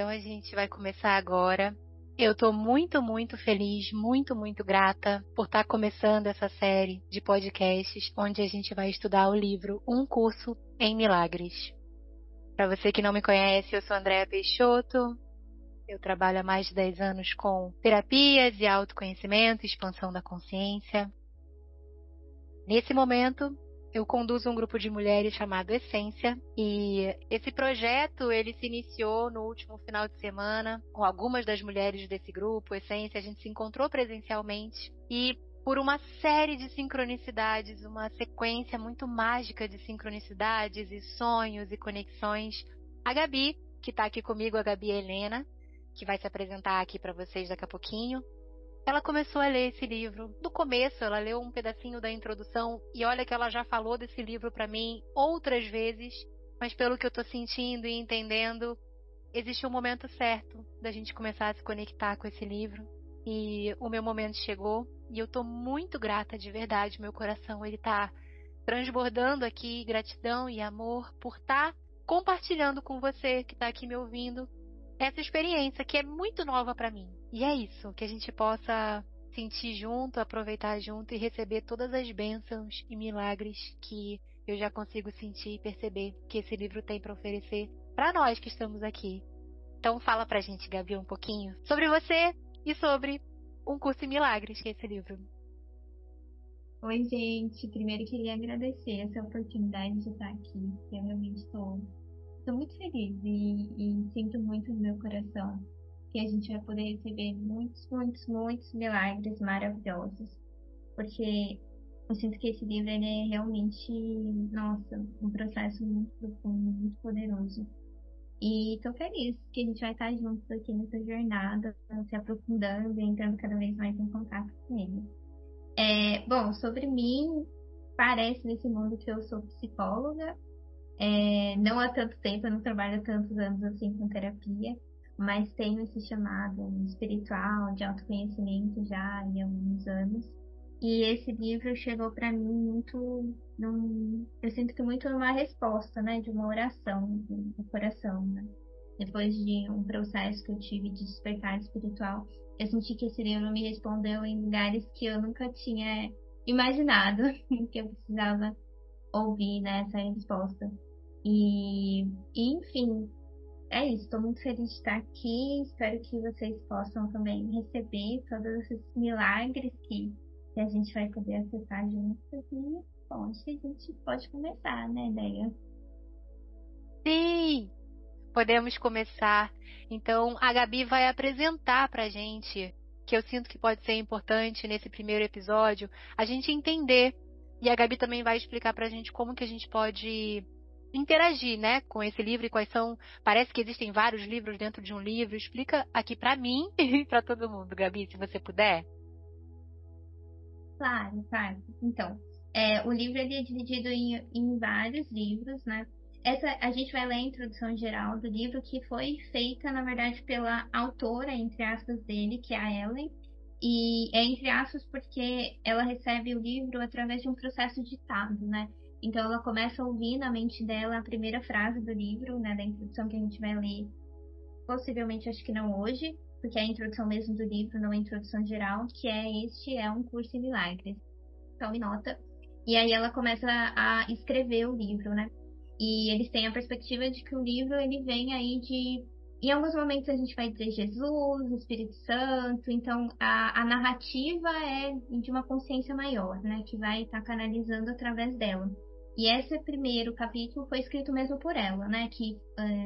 Então a gente vai começar agora. Eu tô muito, muito feliz, muito, muito grata por estar começando essa série de podcasts onde a gente vai estudar o livro Um Curso em Milagres. Para você que não me conhece, eu sou Andréa Peixoto. Eu trabalho há mais de 10 anos com terapias e autoconhecimento, expansão da consciência. Nesse momento, eu conduzo um grupo de mulheres chamado Essência e esse projeto ele se iniciou no último final de semana com algumas das mulheres desse grupo, Essência. A gente se encontrou presencialmente e por uma série de sincronicidades, uma sequência muito mágica de sincronicidades e sonhos e conexões, a Gabi, que está aqui comigo, a Gabi Helena, que vai se apresentar aqui para vocês daqui a pouquinho. Ela começou a ler esse livro. Do começo, ela leu um pedacinho da introdução e olha que ela já falou desse livro para mim outras vezes, mas pelo que eu tô sentindo e entendendo, existe um momento certo da gente começar a se conectar com esse livro. E o meu momento chegou e eu tô muito grata de verdade. Meu coração, ele tá transbordando aqui gratidão e amor por estar compartilhando com você que tá aqui me ouvindo essa experiência que é muito nova para mim. E é isso, que a gente possa sentir junto, aproveitar junto e receber todas as bênçãos e milagres que eu já consigo sentir e perceber que esse livro tem para oferecer para nós que estamos aqui. Então fala pra gente, Gabi, um pouquinho sobre você e sobre Um Curso em Milagres, que é esse livro. Oi, gente. Primeiro queria agradecer essa oportunidade de estar aqui. Eu realmente estou muito feliz e sinto muito no meu coração que a gente vai poder receber muitos, muitos, muitos milagres maravilhosos. Porque eu sinto que esse livro ele é realmente, nossa, um processo muito profundo, muito poderoso. E estou feliz que a gente vai estar juntos aqui nessa jornada, se aprofundando e entrando cada vez mais em contato com ele. Bom, sobre mim, parece nesse mundo que eu sou psicóloga. Não há tanto tempo, eu não trabalho há tantos anos assim com terapia, mas tenho esse chamado espiritual de autoconhecimento já há alguns anos. E esse livro chegou para mim muito, eu sinto que muito numa resposta, né, de uma oração do coração, né? Depois de um processo que eu tive de despertar espiritual, eu senti que esse livro me respondeu em lugares que eu nunca tinha imaginado que eu precisava ouvir, né, essa resposta. Enfim, é isso. Estou muito feliz de estar aqui. Espero que vocês possam também receber todos esses milagres que a gente vai poder acessar juntos. E, bom, acho que a gente pode começar, né, ideia? Sim! Podemos começar. Então, a Gabi vai apresentar para a gente, que eu sinto que pode ser importante nesse primeiro episódio, a gente entender. E a Gabi também vai explicar para a gente como que a gente pode interagir, né, com esse livro e quais são. Parece que existem vários livros dentro de um livro. Explica aqui para mim e para todo mundo, Gabi, se você puder. Claro, claro. Então, o livro ele é dividido em vários livros, né? A gente vai ler a introdução geral do livro, que foi feita, na verdade, pela autora, entre aspas, dele, que é a Ellen. E é entre aspas porque ela recebe o livro através de um processo ditado, né? Então, ela começa a ouvir na mente dela a primeira frase do livro, né? Da introdução que a gente vai ler, possivelmente, acho que não hoje, porque é a introdução mesmo do livro, não a introdução geral, que este é um curso em milagres. Tome nota. E aí ela começa a escrever o livro, né? E eles têm a perspectiva de que o livro ele vem aí de. Em alguns momentos a gente vai dizer Jesus, Espírito Santo, então a narrativa é de uma consciência maior, né? Que vai estar canalizando através dela. E esse primeiro capítulo foi escrito mesmo por ela, né? Que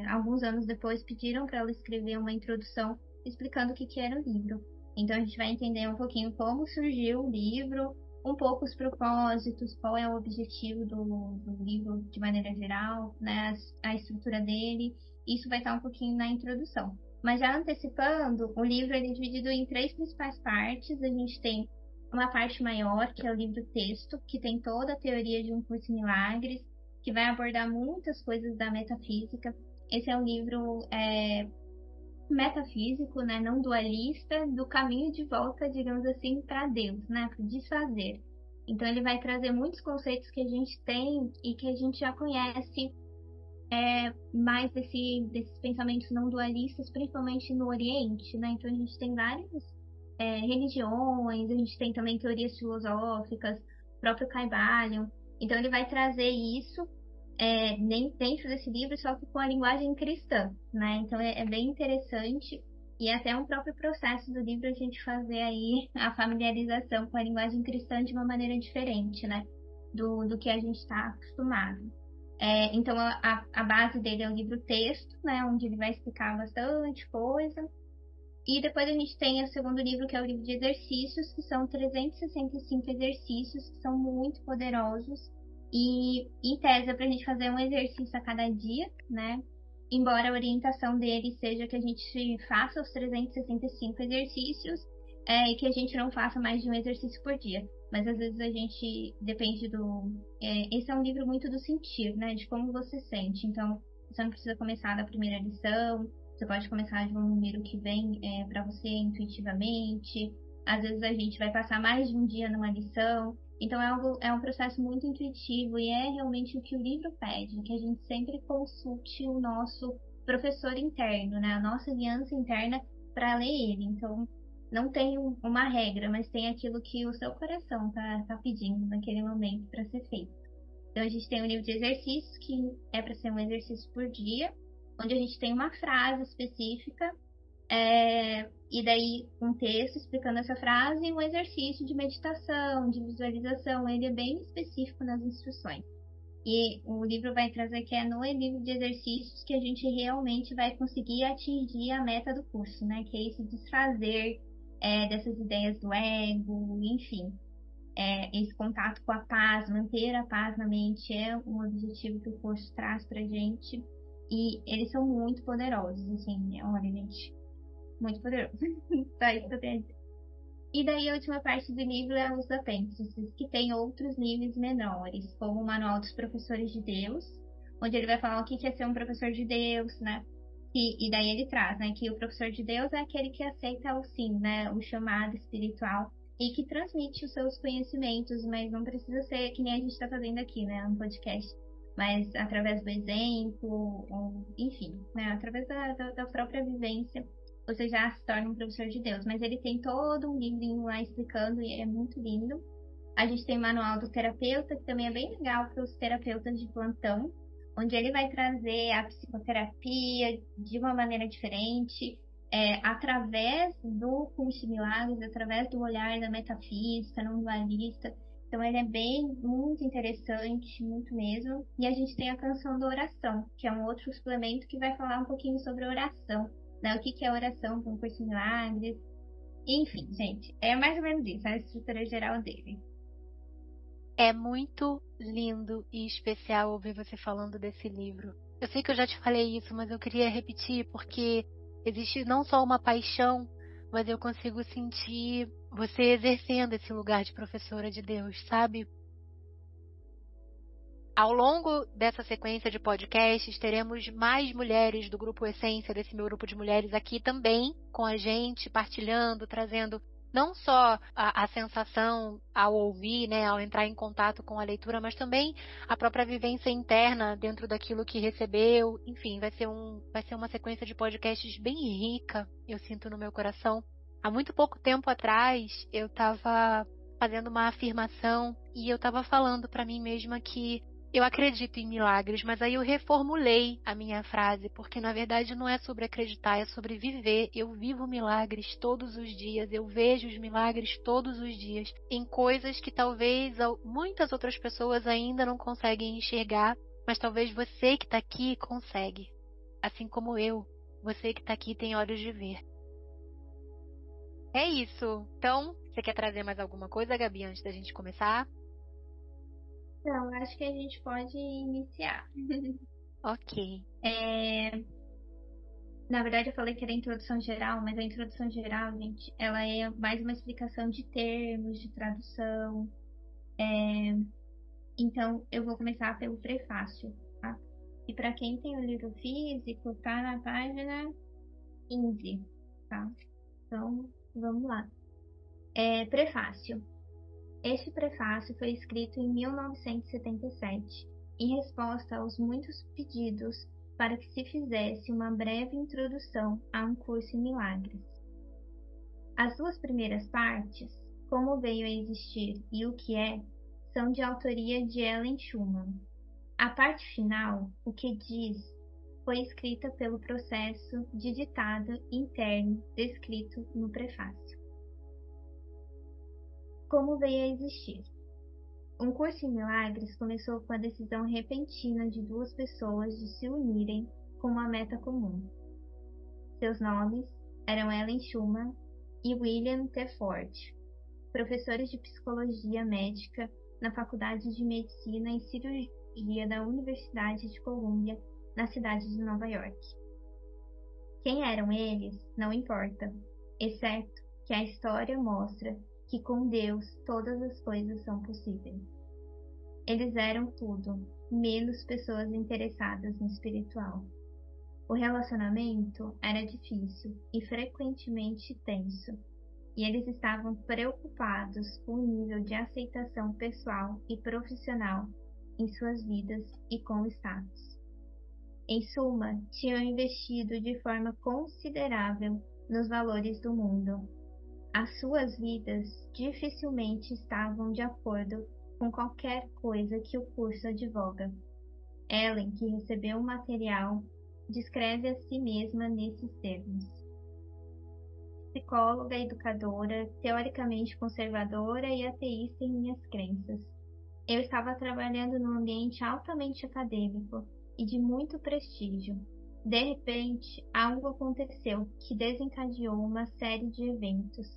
alguns anos depois pediram para ela escrever uma introdução explicando o que que era o livro. Então a gente vai entender um pouquinho como surgiu o livro, um pouco os propósitos, qual é o objetivo do livro de maneira geral, né, a estrutura dele. Isso vai estar um pouquinho na introdução. Mas já antecipando, o livro ele é dividido em três principais partes. A gente tem uma parte maior, que é o livro texto, que tem toda a teoria de um curso em milagres, que vai abordar muitas coisas da metafísica. Esse é um livro metafísico, né, não dualista, do caminho de volta, digamos assim, para Deus, né, para desfazer. Então ele vai trazer muitos conceitos que a gente tem e que a gente já conhece mais desses pensamentos não dualistas, principalmente no Oriente, né? Então a gente tem várias religiões, a gente tem também teorias filosóficas, o próprio Kybalion. Então ele vai trazer isso nem dentro desse livro, só que com a linguagem cristã, né? Então é bem interessante e é até um próprio processo do livro a gente fazer aí a familiarização com a linguagem cristã de uma maneira diferente, né? Do que a gente está acostumado. Então a base dele é o livro texto, né? Onde ele vai explicar bastante coisa. E depois a gente tem o segundo livro, que é o livro de exercícios, que são 365 exercícios, que são muito poderosos. E, em tese, é para a gente fazer um exercício a cada dia, né? Embora a orientação dele seja que a gente faça os 365 exercícios e que a gente não faça mais de um exercício por dia. Mas às vezes a gente depende do. Esse é um livro muito do sentir, né? De como você sente. Então, você não precisa começar da primeira lição, você pode começar de um número que vem para você intuitivamente. Às vezes a gente vai passar mais de um dia numa lição. Então é um processo muito intuitivo e é realmente o que o livro pede, que a gente sempre consulte o nosso professor interno, né? A nossa aliança interna para ler ele. Então não tem uma regra, mas tem aquilo que o seu coração tá pedindo naquele momento para ser feito. Então a gente tem um livro de exercícios que é para ser um exercício por dia, onde a gente tem uma frase específica, e daí um texto explicando essa frase e um exercício de meditação, de visualização. Ele é bem específico nas instruções. E o livro vai trazer que é no livro de exercícios que a gente realmente vai conseguir atingir a meta do curso, né? Que é esse desfazer dessas ideias do ego, enfim. Esse contato com a paz, manter a paz na mente é um objetivo que o curso traz pra gente. E eles são muito poderosos, assim, olha, gente, muito poderoso. Só isso que eu tenho a dizer. E daí a última parte do livro é os apêndices, que tem outros níveis menores, como o Manual dos Professores de Deus, onde ele vai falar o que é ser um professor de Deus, né? E daí ele traz, né, que o professor de Deus é aquele que aceita o sim, né, o chamado espiritual e que transmite os seus conhecimentos, mas não precisa ser que nem a gente está fazendo aqui, né, no podcast, mas através do exemplo, ou, enfim, né, através da própria vivência, você já se torna um professor de Deus. Mas ele tem todo um livrinho lá explicando e é muito lindo. A gente tem o manual do terapeuta, que também é bem legal para os terapeutas de plantão, onde ele vai trazer a psicoterapia de uma maneira diferente, através do curso de milagres, através do olhar da metafísica, não dualista. Então ele é bem, muito interessante, muito mesmo. E a gente tem a canção da oração, que é um outro suplemento que vai falar um pouquinho sobre a oração, né? O que é oração para um curso de milagres. Enfim, gente, é mais ou menos isso, a estrutura geral dele. É muito lindo e especial ouvir você falando desse livro. Eu sei que eu já te falei isso, mas eu queria repetir porque existe não só uma paixão, mas eu consigo sentir você exercendo esse lugar de professora de Deus, sabe? Ao longo dessa sequência de podcasts, teremos mais mulheres do grupo Essência, desse meu grupo de mulheres aqui também com a gente, partilhando, trazendo não só a sensação ao ouvir, né, ao entrar em contato com a leitura, mas também a própria vivência interna dentro daquilo que recebeu. Enfim, vai ser uma sequência de podcasts bem rica, eu sinto no meu coração. Há muito pouco tempo atrás, eu estava fazendo uma afirmação e eu estava falando para mim mesma que eu acredito em milagres, mas aí eu reformulei a minha frase, porque na verdade não é sobre acreditar, é sobre viver. Eu vivo milagres todos os dias, eu vejo os milagres todos os dias, em coisas que talvez muitas outras pessoas ainda não conseguem enxergar, mas talvez você que está aqui consegue. Assim como eu, você que está aqui tem olhos de ver. É isso. Então, você quer trazer mais alguma coisa, Gabi, antes da gente começar? Então, acho que a gente pode iniciar. Ok. Na verdade, eu falei que era a introdução geral, mas a introdução geral, gente, ela é mais uma explicação de termos, de tradução. Então, eu vou começar pelo prefácio, tá? E para quem tem o livro físico, tá na página 15, tá? Então, vamos lá. Prefácio. Este prefácio foi escrito em 1977 em resposta aos muitos pedidos para que se fizesse uma breve introdução a um curso em milagres. As duas primeiras partes, Como Veio a Existir e O que É, são de autoria de Ellen Schumann. A parte final, O que Diz, foi escrita pelo processo de ditado interno descrito no prefácio. Como veio a existir? Um curso em milagres começou com a decisão repentina de duas pessoas de se unirem com uma meta comum. Seus nomes eram Ellen Schumann e William T. Ford, professores de psicologia médica na Faculdade de Medicina e Cirurgia da Universidade de Columbia, na cidade de Nova York. Quem eram eles não importa, exceto que a história mostra que com Deus todas as coisas são possíveis. Eles eram tudo, menos pessoas interessadas no espiritual. O relacionamento era difícil e frequentemente tenso, e eles estavam preocupados com o nível de aceitação pessoal e profissional em suas vidas e com o status. Em suma, tinham investido de forma considerável nos valores do mundo. As suas vidas dificilmente estavam de acordo com qualquer coisa que o curso advoga. Ellen, que recebeu o material, descreve a si mesma nesses termos: psicóloga, educadora, teoricamente conservadora e ateísta em minhas crenças. Eu estava trabalhando num ambiente altamente acadêmico e de muito prestígio. De repente, algo aconteceu que desencadeou uma série de eventos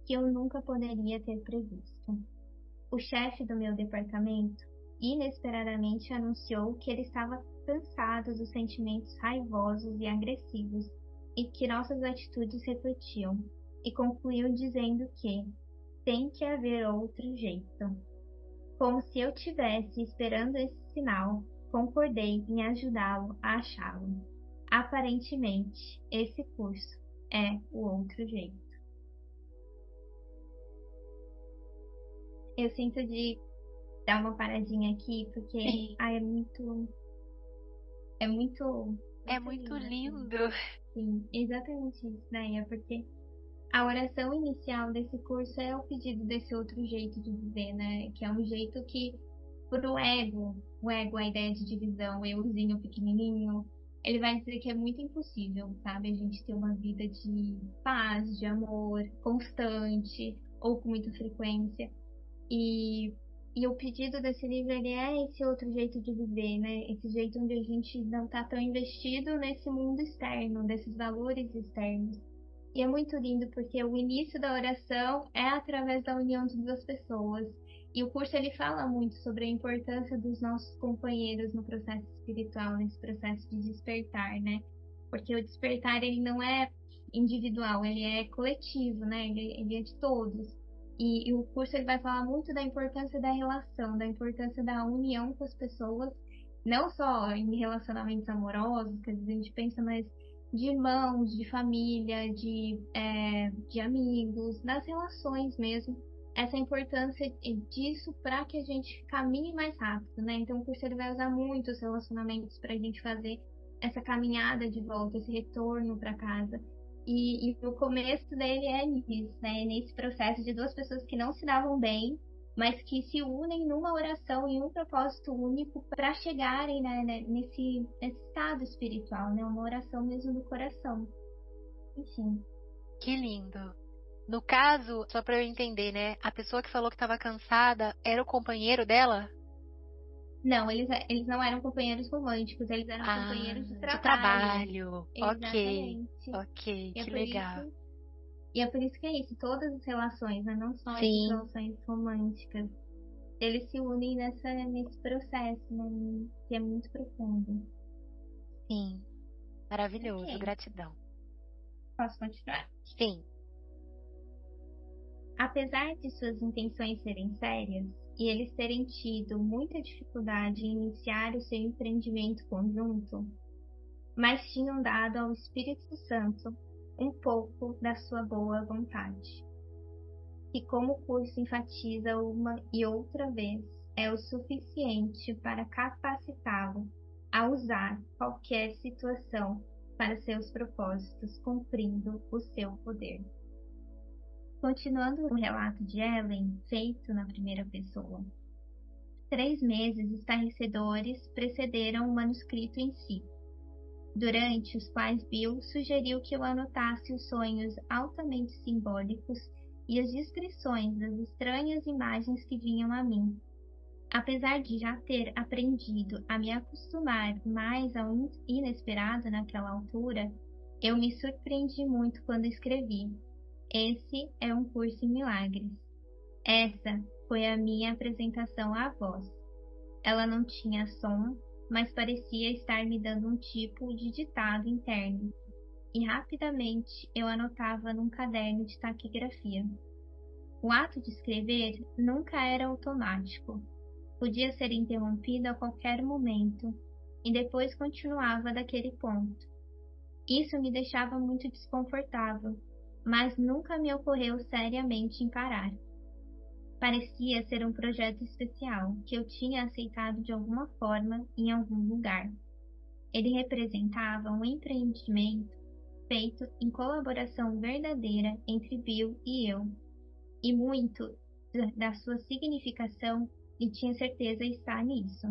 que eu nunca poderia ter previsto. O chefe do meu departamento inesperadamente anunciou que ele estava cansado dos sentimentos raivosos e agressivos e que nossas atitudes refletiam, e concluiu dizendo que tem que haver outro jeito. Como se eu tivesse esperando esse sinal, concordei em ajudá-lo a achá-lo. Aparentemente, esse curso é o outro jeito. Eu sinto de dar uma paradinha aqui, porque é muito É muito lindo. Sim, exatamente isso, né? É porque a oração inicial desse curso é o pedido desse outro jeito de viver, né? Que é um jeito que, pro ego, a ideia de divisão, o euzinho pequenininho, ele vai dizer que é muito impossível, sabe? A gente ter uma vida de paz, de amor, constante, ou com muita frequência. E o pedido desse livro, ele é esse outro jeito de viver, né? Esse jeito onde a gente não está tão investido nesse mundo externo, desses valores externos. E é muito lindo porque o início da oração é através da união de duas pessoas. E o curso ele fala muito sobre a importância dos nossos companheiros no processo espiritual, nesse processo de despertar, né? Porque o despertar ele não é individual, ele é coletivo, né? Ele é de todos. E o curso ele vai falar muito da importância da relação, da importância da união com as pessoas, não só em relacionamentos amorosos, que às vezes a gente pensa, mas de irmãos, de família, de amigos, das relações mesmo. Essa importância disso para que a gente caminhe mais rápido, né? Então o curso ele vai usar muito os relacionamentos para a gente fazer essa caminhada de volta, esse retorno para casa. E o começo dele é nisso, né? Nesse processo de duas pessoas que não se davam bem, mas que se unem numa oração e um propósito único para chegarem, né, nesse estado espiritual, né? Uma oração mesmo do coração. Enfim. Que lindo. No caso, só para eu entender, né? A pessoa que falou que estava cansada era o companheiro dela? Não, eles não eram companheiros românticos, eles eram companheiros de De trabalho. trabalho. Ok. Exatamente. Ok, E é que por legal. isso, e é por isso que é isso, todas as relações, né? Não só essas Sim, relações românticas, eles se unem nesse processo, né? Que é muito profundo. sim. Maravilhoso, Ok, gratidão. posso continuar? Sim. Apesar de suas intenções serem sérias e eles terem tido muita dificuldade em iniciar o seu empreendimento conjunto, mas tinham dado ao Espírito Santo um pouco da sua boa vontade. E como o curso enfatiza uma e outra vez, é o suficiente para capacitá-lo a usar qualquer situação para seus propósitos, cumprindo o seu poder. Continuando o relato de Ellen, feito na primeira pessoa. 3 meses estarrecedores precederam o manuscrito em si, durante os quais Bill sugeriu que eu anotasse os sonhos altamente simbólicos e as descrições das estranhas imagens que vinham a mim. Apesar de já ter aprendido a me acostumar mais ao inesperado naquela altura, eu me surpreendi muito quando escrevi: Esse é um curso em milagres. Essa foi a minha apresentação à voz. Ela não tinha som, mas parecia estar me dando um tipo de ditado interno, e rapidamente eu anotava num caderno de taquigrafia. O ato de escrever nunca era automático. Podia ser interrompido a qualquer momento, e depois continuava daquele ponto. Isso me deixava muito desconfortável, mas nunca me ocorreu seriamente em parar. Parecia ser um projeto especial que eu tinha aceitado de alguma forma em algum lugar. Ele representava um empreendimento feito em colaboração verdadeira entre Bill e eu, e muito da sua significação e tinha certeza está nisso.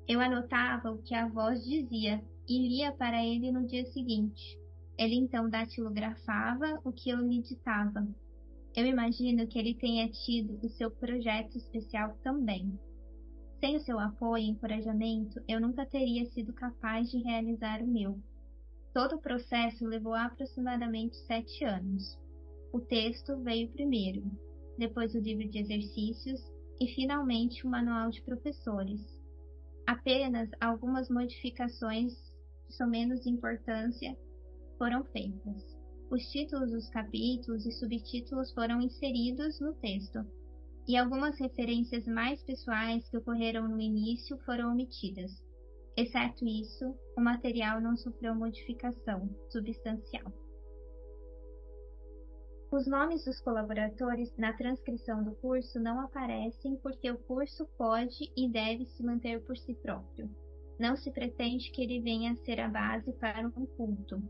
Eu anotava o que a voz dizia e lia para ele no dia seguinte. Ele então datilografava o que eu lhe ditava. Eu imagino que ele tenha tido o seu projeto especial também. Sem o seu apoio e encorajamento, eu nunca teria sido capaz de realizar o meu. Todo o processo levou aproximadamente 7 anos. O texto veio primeiro, depois o livro de exercícios e finalmente o manual de professores. Apenas algumas modificações de sua menos importância foram feitas. Os títulos dos capítulos e subtítulos foram inseridos no texto, e algumas referências mais pessoais que ocorreram no início foram omitidas. Exceto isso, o material não sofreu modificação substancial. Os nomes dos colaboradores na transcrição do curso não aparecem porque o curso pode e deve se manter por si próprio. Não se pretende que ele venha a ser a base para um culto.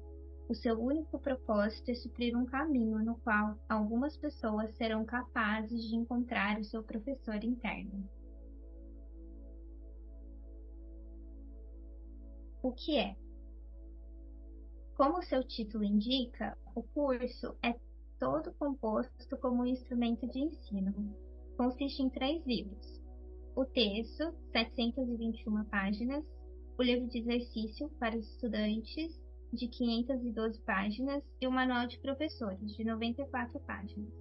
O seu único propósito é suprir um caminho no qual algumas pessoas serão capazes de encontrar o seu professor interno. O que é? Como seu título indica, o curso é todo composto como um instrumento de ensino. Consiste em 3 livros. O texto, 721 páginas, o livro de exercício para os estudantes, de 512 páginas, e o manual de professores, de 94 páginas.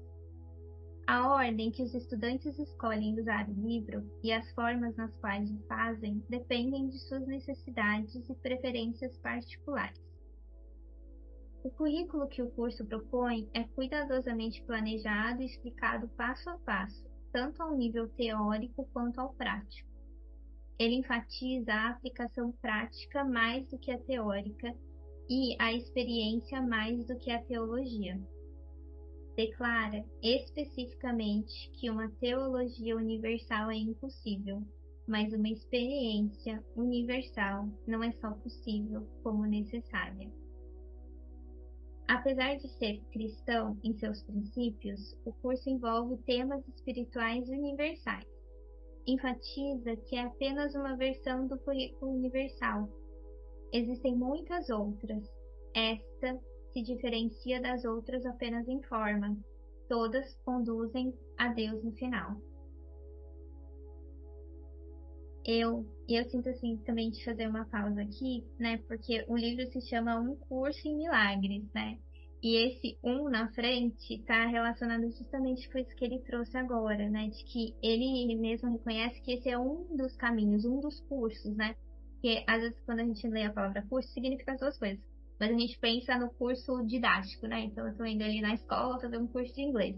A ordem que os estudantes escolhem usar o livro e as formas nas quais o fazem dependem de suas necessidades e preferências particulares. O currículo que o curso propõe é cuidadosamente planejado e explicado passo a passo, tanto ao nível teórico quanto ao prático. Ele enfatiza a aplicação prática mais do que a teórica e a experiência mais do que a teologia. Declara especificamente que uma teologia universal é impossível, mas uma experiência universal não é só possível, como necessária. Apesar de ser cristão em seus princípios, o curso envolve temas espirituais universais. Enfatiza que é apenas uma versão do currículo universal. Existem muitas outras. Esta se diferencia das outras apenas em forma. Todas conduzem a Deus no final. Eu sinto assim também de fazer uma pausa aqui, né? Porque o livro se chama Um Curso em Milagres, né? E esse na frente está relacionado justamente com isso que ele trouxe agora, né? De que ele mesmo reconhece que esse é um dos caminhos, um dos cursos, né? Porque às vezes quando a gente lê a palavra curso, significa as duas coisas. Mas a gente pensa no curso didático, né? Então eu estou indo ali na escola fazer um curso de inglês.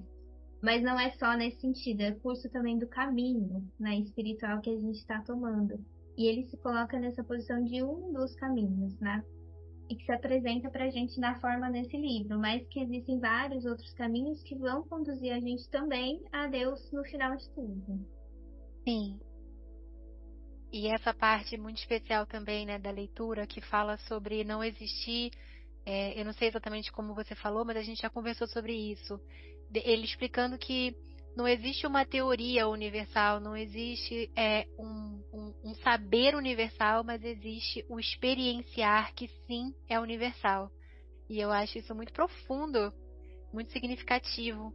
Mas não é só nesse sentido, é curso também do caminho, né, espiritual que a gente está tomando. E ele se coloca nessa posição de um dos caminhos, né? E que se apresenta para a gente na forma nesse livro, mas que existem vários outros caminhos que vão conduzir a gente também a Deus no final de tudo. Sim, E essa parte muito especial também, né, da leitura, que fala sobre não existir, eu não sei exatamente como você falou, mas a gente já conversou sobre isso. Ele explicando que não existe uma teoria universal, não existe um saber universal, mas existe o experienciar que sim é universal. E eu acho isso muito profundo, muito significativo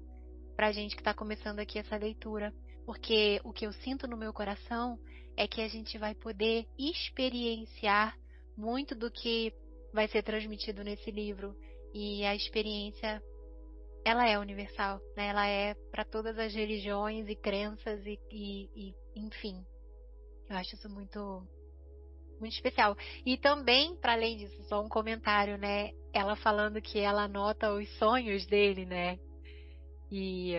para a gente que está começando aqui essa leitura. Porque o que eu sinto no meu coração é que a gente vai poder experienciar muito do que vai ser transmitido nesse livro. E a experiência, ela é universal, né? Ela é para todas as religiões e crenças e enfim. Eu acho isso muito, muito especial. E também, para além disso, só um comentário, né? Ela falando que ela anota os sonhos dele, né? E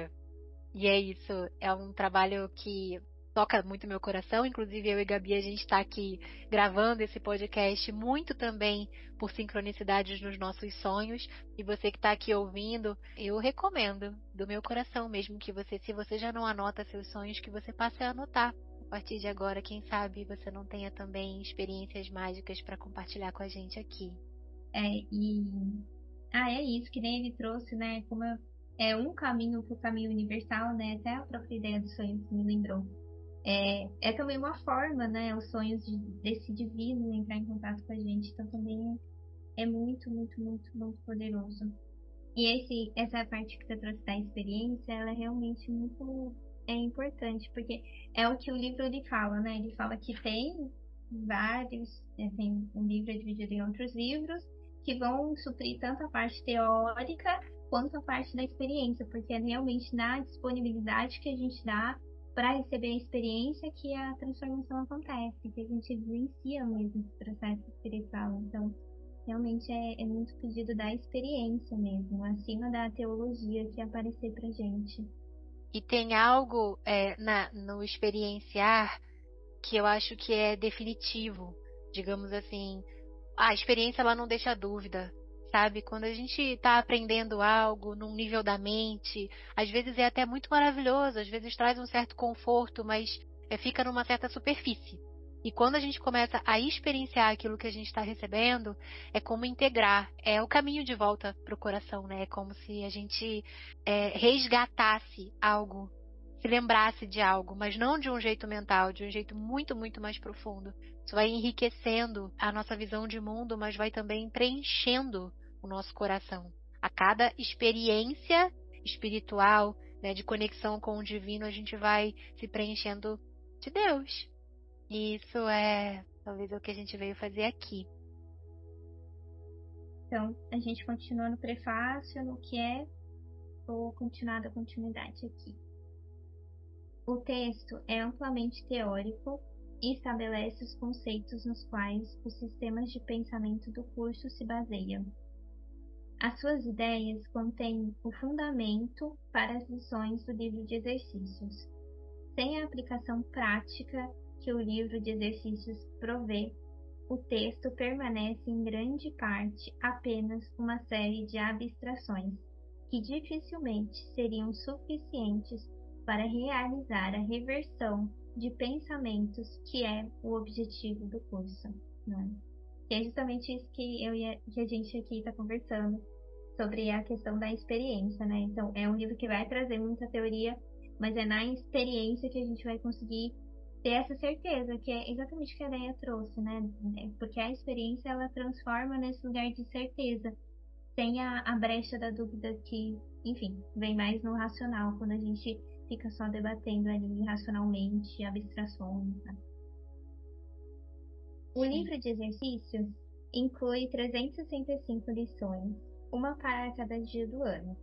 E é isso, é um trabalho que toca muito meu coração. Inclusive, eu e Gabi, a gente está aqui gravando esse podcast muito também por sincronicidades nos nossos sonhos. E você que está aqui ouvindo, eu recomendo, do meu coração mesmo, que você, se você já não anota seus sonhos, que você passe a anotar. A partir de agora, quem sabe você não tenha também experiências mágicas para compartilhar com a gente aqui. É isso que nem ele trouxe, né? Como é um caminho para o caminho universal, né? Até a própria ideia do sonho que me lembrou. É também uma forma, né? Os sonhos desse divino entrar em contato com a gente. Então também é muito, muito, muito, muito poderoso. E essa parte que você trouxe da experiência, ela é realmente muito importante, porque é o que o livro ele fala, né? Ele fala que tem vários, tem um livro dividido em outros livros, que vão suprir tanto a parte teórica quanto a parte da experiência, porque é realmente na disponibilidade que a gente dá para receber a experiência que a transformação acontece, que a gente vivencia mesmo esse processo espiritual. Então, realmente é muito pedido da experiência mesmo, acima da teologia que aparecer pra gente. E tem algo no experienciar que eu acho que é definitivo, digamos assim. A experiência ela não deixa dúvida, sabe? Quando a gente está aprendendo algo num nível da mente, às vezes é até muito maravilhoso, às vezes traz um certo conforto, mas fica numa certa superfície. E quando a gente começa a experienciar aquilo que a gente está recebendo, é como integrar, é o caminho de volta para o coração, né? É como se a gente resgatasse algo, se lembrasse de algo, mas não de um jeito mental, de um jeito muito, muito mais profundo. Isso vai enriquecendo a nossa visão de mundo, mas vai também preenchendo o nosso coração. A cada experiência espiritual, né, de conexão com o divino, a gente vai se preenchendo de Deus. E isso é talvez o que a gente veio fazer aqui. Então, a gente continua no prefácio, no que vou continuar da continuidade aqui. O texto é amplamente teórico e estabelece os conceitos nos quais os sistemas de pensamento do curso se baseiam. As suas ideias contêm o fundamento para as lições do livro de exercícios. Sem a aplicação prática que o livro de exercícios provê, o texto permanece em grande parte apenas uma série de abstrações, que dificilmente seriam suficientes para realizar a reversão de pensamentos que é o objetivo do curso. Né? E é justamente isso que a gente aqui está conversando, sobre a questão da experiência, né? Então, é um livro que vai trazer muita teoria, mas é na experiência que a gente vai conseguir ter essa certeza, que é exatamente o que a Deia trouxe, né? Porque a experiência, ela transforma nesse lugar de certeza, sem a brecha da dúvida que, enfim, vem mais no racional, quando a gente fica só debatendo ali racionalmente, abstrações, tá? O livro de exercícios inclui 365 lições, uma para cada dia do ano.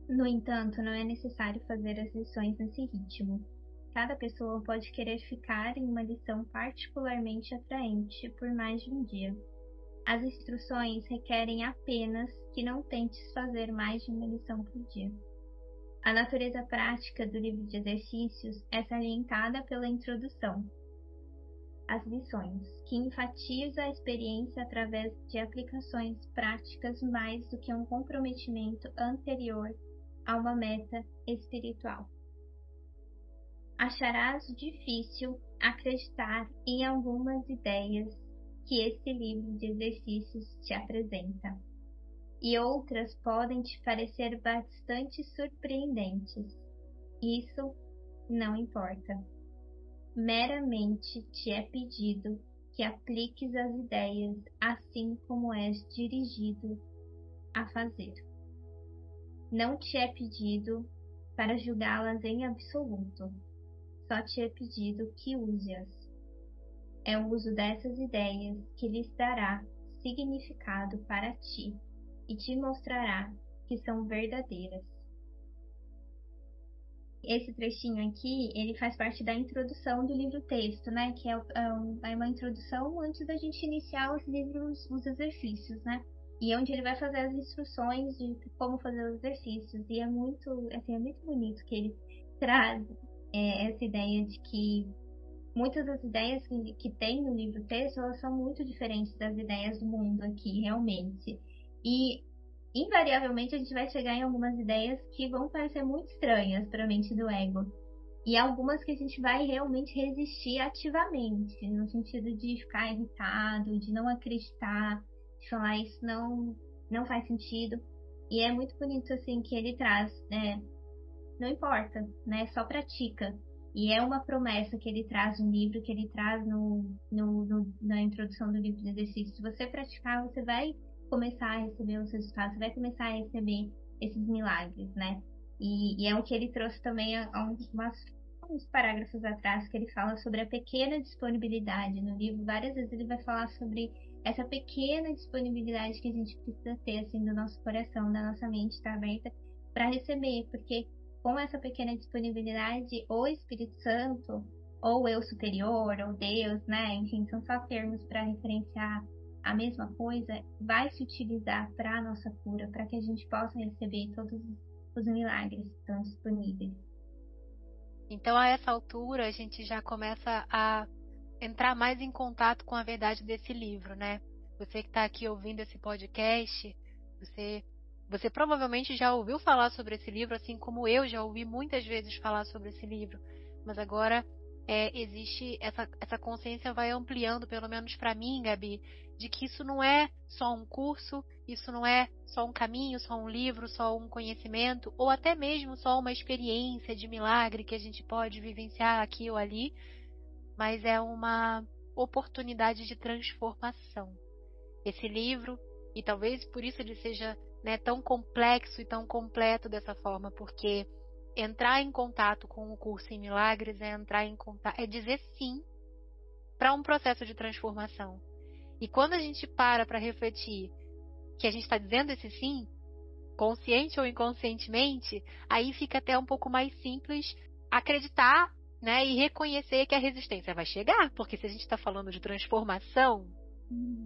No entanto, não é necessário fazer as lições nesse ritmo. Cada pessoa pode querer ficar em uma lição particularmente atraente por mais de um dia. As instruções requerem apenas que não tentes fazer mais de uma lição por dia. A natureza prática do livro de exercícios é salientada pela introdução às lições, que enfatiza a experiência através de aplicações práticas mais do que um comprometimento anterior a uma meta espiritual. Acharás difícil acreditar em algumas ideias que esse livro de exercícios te apresenta, e outras podem te parecer bastante surpreendentes. Isso não importa. Meramente te é pedido que apliques as ideias assim como és dirigido a fazer. Não te é pedido para julgá-las em absoluto, só te é pedido que use-as. É o uso dessas ideias que lhes dará significado para ti e te mostrará que são verdadeiras. Esse trechinho aqui, ele faz parte da introdução do livro-texto, né? Que é uma introdução antes da gente iniciar os livros, os exercícios, né? E é onde ele vai fazer as instruções de como fazer os exercícios. E é muito, assim, é muito bonito que ele traz essa ideia de que muitas das ideias que tem no livro-texto, elas são muito diferentes das ideias do mundo aqui, realmente. E invariavelmente a gente vai chegar em algumas ideias que vão parecer muito estranhas para a mente do ego. E algumas que a gente vai realmente resistir ativamente, no sentido de ficar irritado, de não acreditar, de falar isso não faz sentido. E é muito bonito assim que ele traz, né? Não importa, né? Só pratica. E é uma promessa que ele traz no livro, que ele traz na introdução do livro de exercício. Se você praticar, você vai começar a receber os resultados, você vai começar a receber esses milagres, né? E é o que ele trouxe também há uns parágrafos atrás, que ele fala sobre a pequena disponibilidade no livro. Várias vezes ele vai falar sobre essa pequena disponibilidade que a gente precisa ter, assim, do nosso coração, da nossa mente estar aberta para receber, porque com essa pequena disponibilidade, o Espírito Santo, ou eu superior, ou Deus, né? Enfim, são só termos para referenciar a mesma coisa, vai se utilizar para a nossa cura, para que a gente possa receber todos os milagres que estão disponíveis. Então, a essa altura, a gente já começa a entrar mais em contato com a verdade desse livro, né? Você que está aqui ouvindo esse podcast, você provavelmente já ouviu falar sobre esse livro, assim como eu já ouvi muitas vezes falar sobre esse livro. Mas agora existe essa consciência vai ampliando, pelo menos para mim, Gabi, de que isso não é só um curso, isso não é só um caminho, só um livro, só um conhecimento, ou até mesmo só uma experiência de milagre que a gente pode vivenciar aqui ou ali, mas é uma oportunidade de transformação. Esse livro, e talvez por isso ele seja, né, tão complexo e tão completo dessa forma, porque entrar em contato com o curso em milagres é dizer sim para um processo de transformação. E quando a gente para refletir que a gente está dizendo esse sim, consciente ou inconscientemente, aí fica até um pouco mais simples acreditar, né, e reconhecer que a resistência vai chegar, porque se a gente está falando de transformação,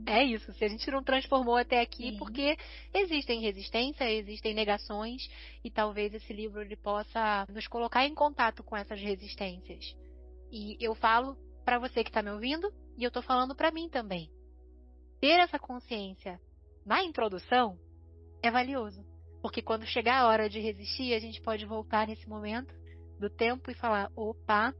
é isso. Se a gente não transformou até aqui, Sim. porque existem resistências, existem negações, e talvez esse livro ele possa nos colocar em contato com essas resistências. E eu falo para você que está me ouvindo, e eu estou falando para mim também. Ter essa consciência na introdução é valioso, porque quando chegar a hora de resistir, a gente pode voltar nesse momento do tempo e falar: opa,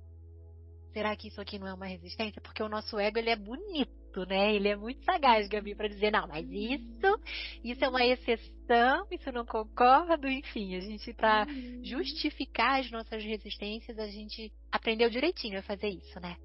será que isso aqui não é uma resistência? Porque o nosso ego, ele é bonito, né? Ele é muito sagaz, Gabi, para dizer: não, mas isso é uma exceção, isso eu não concordo. Enfim, a gente, para justificar as nossas resistências, a gente aprendeu direitinho a fazer isso, né?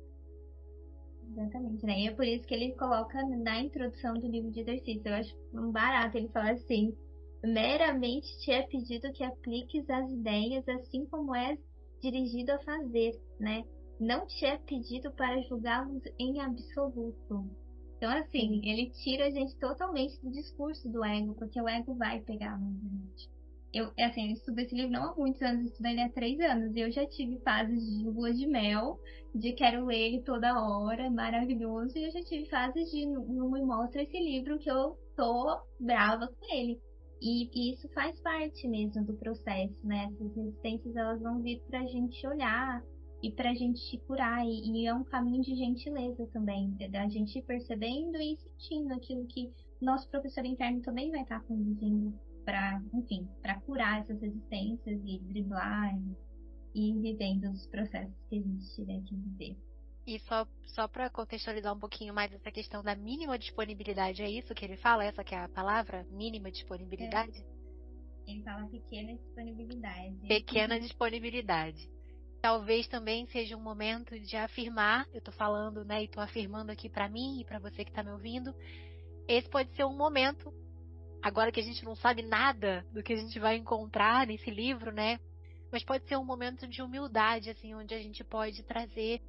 Exatamente, né? E é por isso que ele coloca na introdução do livro de exercício. Eu acho um barato ele falar assim: meramente te é pedido que apliques as ideias assim como és dirigido a fazer, né? Não te é pedido para julgá-los em absoluto. Então, assim, ele tira a gente totalmente do discurso do ego, porque o ego vai pegar a gente. Eu estudo esse livro não há muitos anos, eu estudo ele há 3 anos, e eu já tive fases de lua de mel, de quero ler ele toda hora, maravilhoso, e eu já tive fases de não me mostra esse livro que eu tô brava com ele. E isso faz parte mesmo do processo, né? Essas resistências, elas vão vir pra gente olhar e pra gente se curar, e é um caminho de gentileza também, da gente ir percebendo e sentindo aquilo que nosso professor interno também vai estar conduzindo para, enfim, para curar essas resistências e driblar e ir vivendo os processos que a gente tiver que viver. E só para contextualizar um pouquinho mais essa questão da mínima disponibilidade, é isso que ele fala? Essa que é a palavra? Mínima disponibilidade? Ele fala pequena disponibilidade. Pequena disponibilidade. Talvez também seja um momento de afirmar, eu tô falando, né, e tô afirmando aqui para mim e para você que tá me ouvindo, esse pode ser um momento, agora que a gente não sabe nada do que a gente vai encontrar nesse livro, né, mas pode ser um momento de humildade, assim, onde a gente pode trazer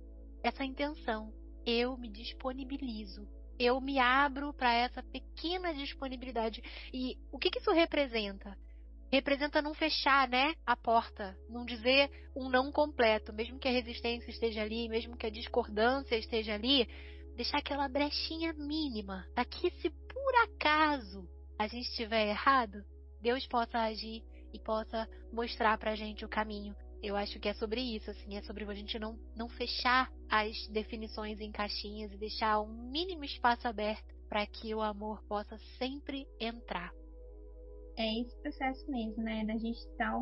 essa intenção. Eu me disponibilizo. Eu me abro para essa pequena disponibilidade. E o que isso representa? Representa não fechar, né, a porta, não dizer um não completo, mesmo que a resistência esteja ali, mesmo que a discordância esteja ali, deixar aquela brechinha mínima, para que se por acaso a gente estiver errado, Deus possa agir e possa mostrar pra gente o caminho. Eu acho que é sobre isso, assim, é sobre a gente não fechar as definições em caixinhas e deixar um mínimo espaço aberto para que o amor possa sempre entrar. É esse processo mesmo, né? Da gente estar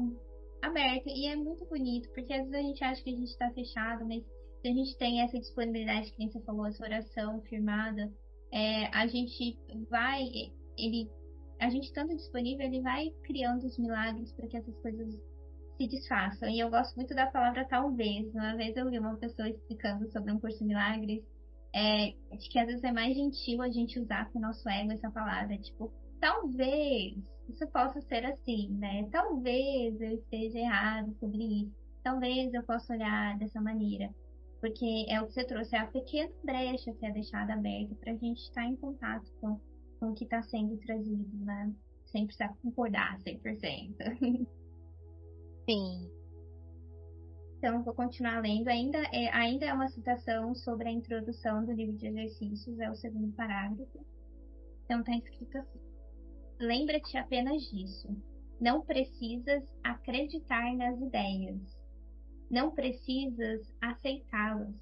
aberto. E é muito bonito, porque às vezes a gente acha que a gente está fechado, mas se a gente tem essa disponibilidade, que nem você falou, essa oração firmada, a gente vai, a gente estando disponível, ele vai criando os milagres para que essas coisas se desfaçam. E eu gosto muito da palavra talvez. Uma vez eu vi uma pessoa explicando sobre um curso de milagres, de que às vezes é mais gentil a gente usar com o nosso ego essa palavra, tipo, talvez isso possa ser assim, né? Talvez eu esteja errado sobre isso. Talvez eu possa olhar dessa maneira. Porque é o que você trouxe, é a pequena brecha que é deixada aberta para a gente estar em contato com o que está sendo trazido, né? Sem precisar concordar 100%. Sim. Então, vou continuar lendo. Ainda é uma citação sobre a introdução do livro de exercícios, é o segundo parágrafo. Então, está escrito assim: lembra-te apenas disso. Não precisas acreditar nas ideias. Não precisas aceitá-las.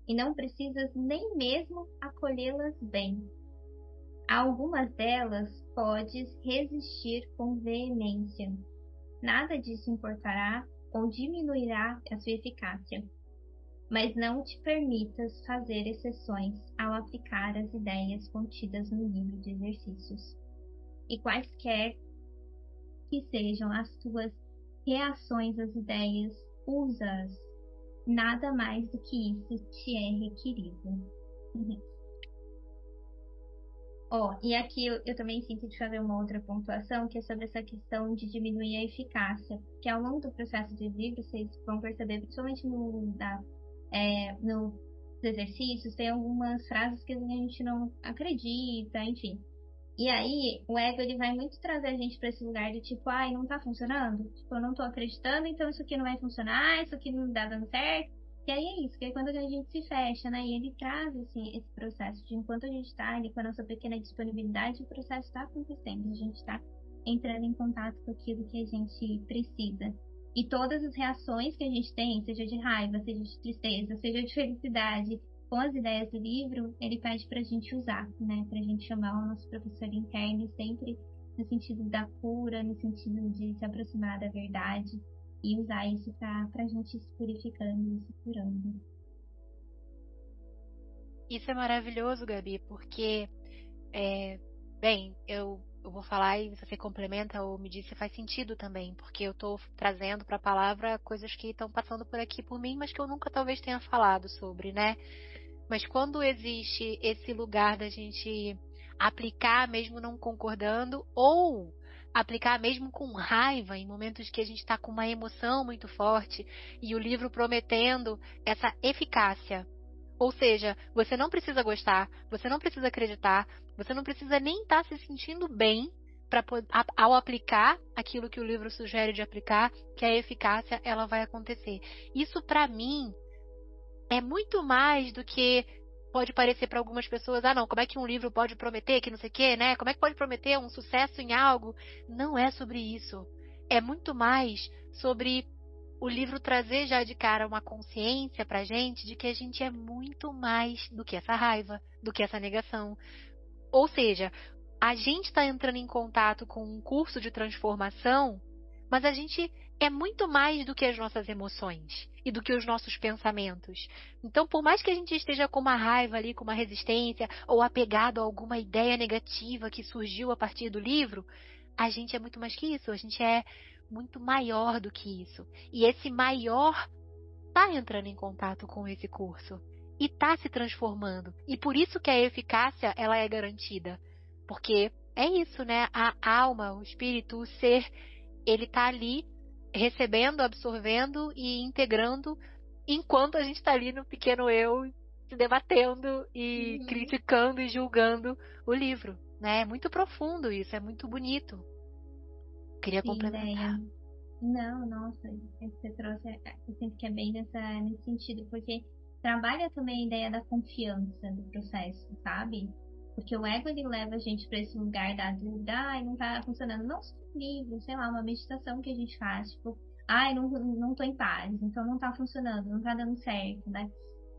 E não precisas nem mesmo acolhê-las bem. A algumas delas podes resistir com veemência. Nada disso importará ou diminuirá a sua eficácia. Mas não te permitas fazer exceções ao aplicar as ideias contidas no livro de exercícios. E quaisquer que sejam as tuas reações às ideias, usa-as. Nada mais do que isso te é requerido. E aqui eu também sinto de fazer uma outra pontuação, que é sobre essa questão de diminuir a eficácia. Que ao longo do processo de livro, vocês vão perceber, principalmente nos exercícios, tem algumas frases que a gente não acredita, enfim. E aí, o ego, ele vai muito trazer a gente para esse lugar de tipo, ai, não tá funcionando? Tipo, eu não tô acreditando, então isso aqui não vai funcionar, isso aqui não dá dando certo. E aí é isso, que é quando a gente se fecha, né? E ele traz, assim, esse processo de enquanto a gente está ali com a nossa pequena disponibilidade, o processo está acontecendo, a gente está entrando em contato com aquilo que a gente precisa. E todas as reações que a gente tem, seja de raiva, seja de tristeza, seja de felicidade, com as ideias do livro, ele pede para a gente usar, né? Para a gente chamar o nosso professor interno, sempre no sentido da cura, no sentido de se aproximar da verdade e usar isso para a gente ir se purificando e se curando. Isso é maravilhoso, Gabi, porque, bem, eu vou falar e você complementa ou me diz se faz sentido também, porque eu estou trazendo para a palavra coisas que estão passando por aqui por mim, mas que eu nunca talvez tenha falado sobre, né? Mas quando existe esse lugar da gente aplicar mesmo não concordando, ou aplicar mesmo com raiva, em momentos que a gente está com uma emoção muito forte, e o livro prometendo essa eficácia. Ou seja, você não precisa gostar, você não precisa acreditar, você não precisa nem estar se sentindo bem para ao aplicar aquilo que o livro sugere de aplicar, que a eficácia ela vai acontecer. Isso para mim é muito mais do que pode parecer para algumas pessoas, não, como é que um livro pode prometer que não sei o quê, né? Como é que pode prometer um sucesso em algo? Não é sobre isso. É muito mais sobre o livro trazer já de cara uma consciência pra gente de que a gente é muito mais do que essa raiva, do que essa negação. Ou seja, a gente está entrando em contato com um curso de transformação, mas a gente é muito mais do que as nossas emoções. e do que os nossos pensamentos. Então, por mais que a gente esteja com uma raiva ali, com uma resistência, ou apegado a alguma ideia negativa que surgiu a partir do livro, a gente é muito mais que isso, a gente é muito maior do que isso. E esse maior está entrando em contato com esse curso e está se transformando. E por isso que a eficácia ela é garantida. Porque é isso, né? A alma, o espírito, o ser, ele está ali recebendo, absorvendo e integrando, enquanto a gente está ali no pequeno eu se debatendo e criticando e julgando o livro. Né? É muito profundo isso, é muito bonito. Queria Sim, complementar. ideia. Não, nossa, isso que você trouxe, eu sinto que é bem nesse sentido, porque trabalha também a ideia da confiança do processo, sabe? Porque o ego, ele leva a gente para esse lugar da dúvida, ai, não tá funcionando, não só um livro, sei lá, uma meditação que a gente faz, tipo, ai, não tô em paz, então não tá funcionando, não tá dando certo, né?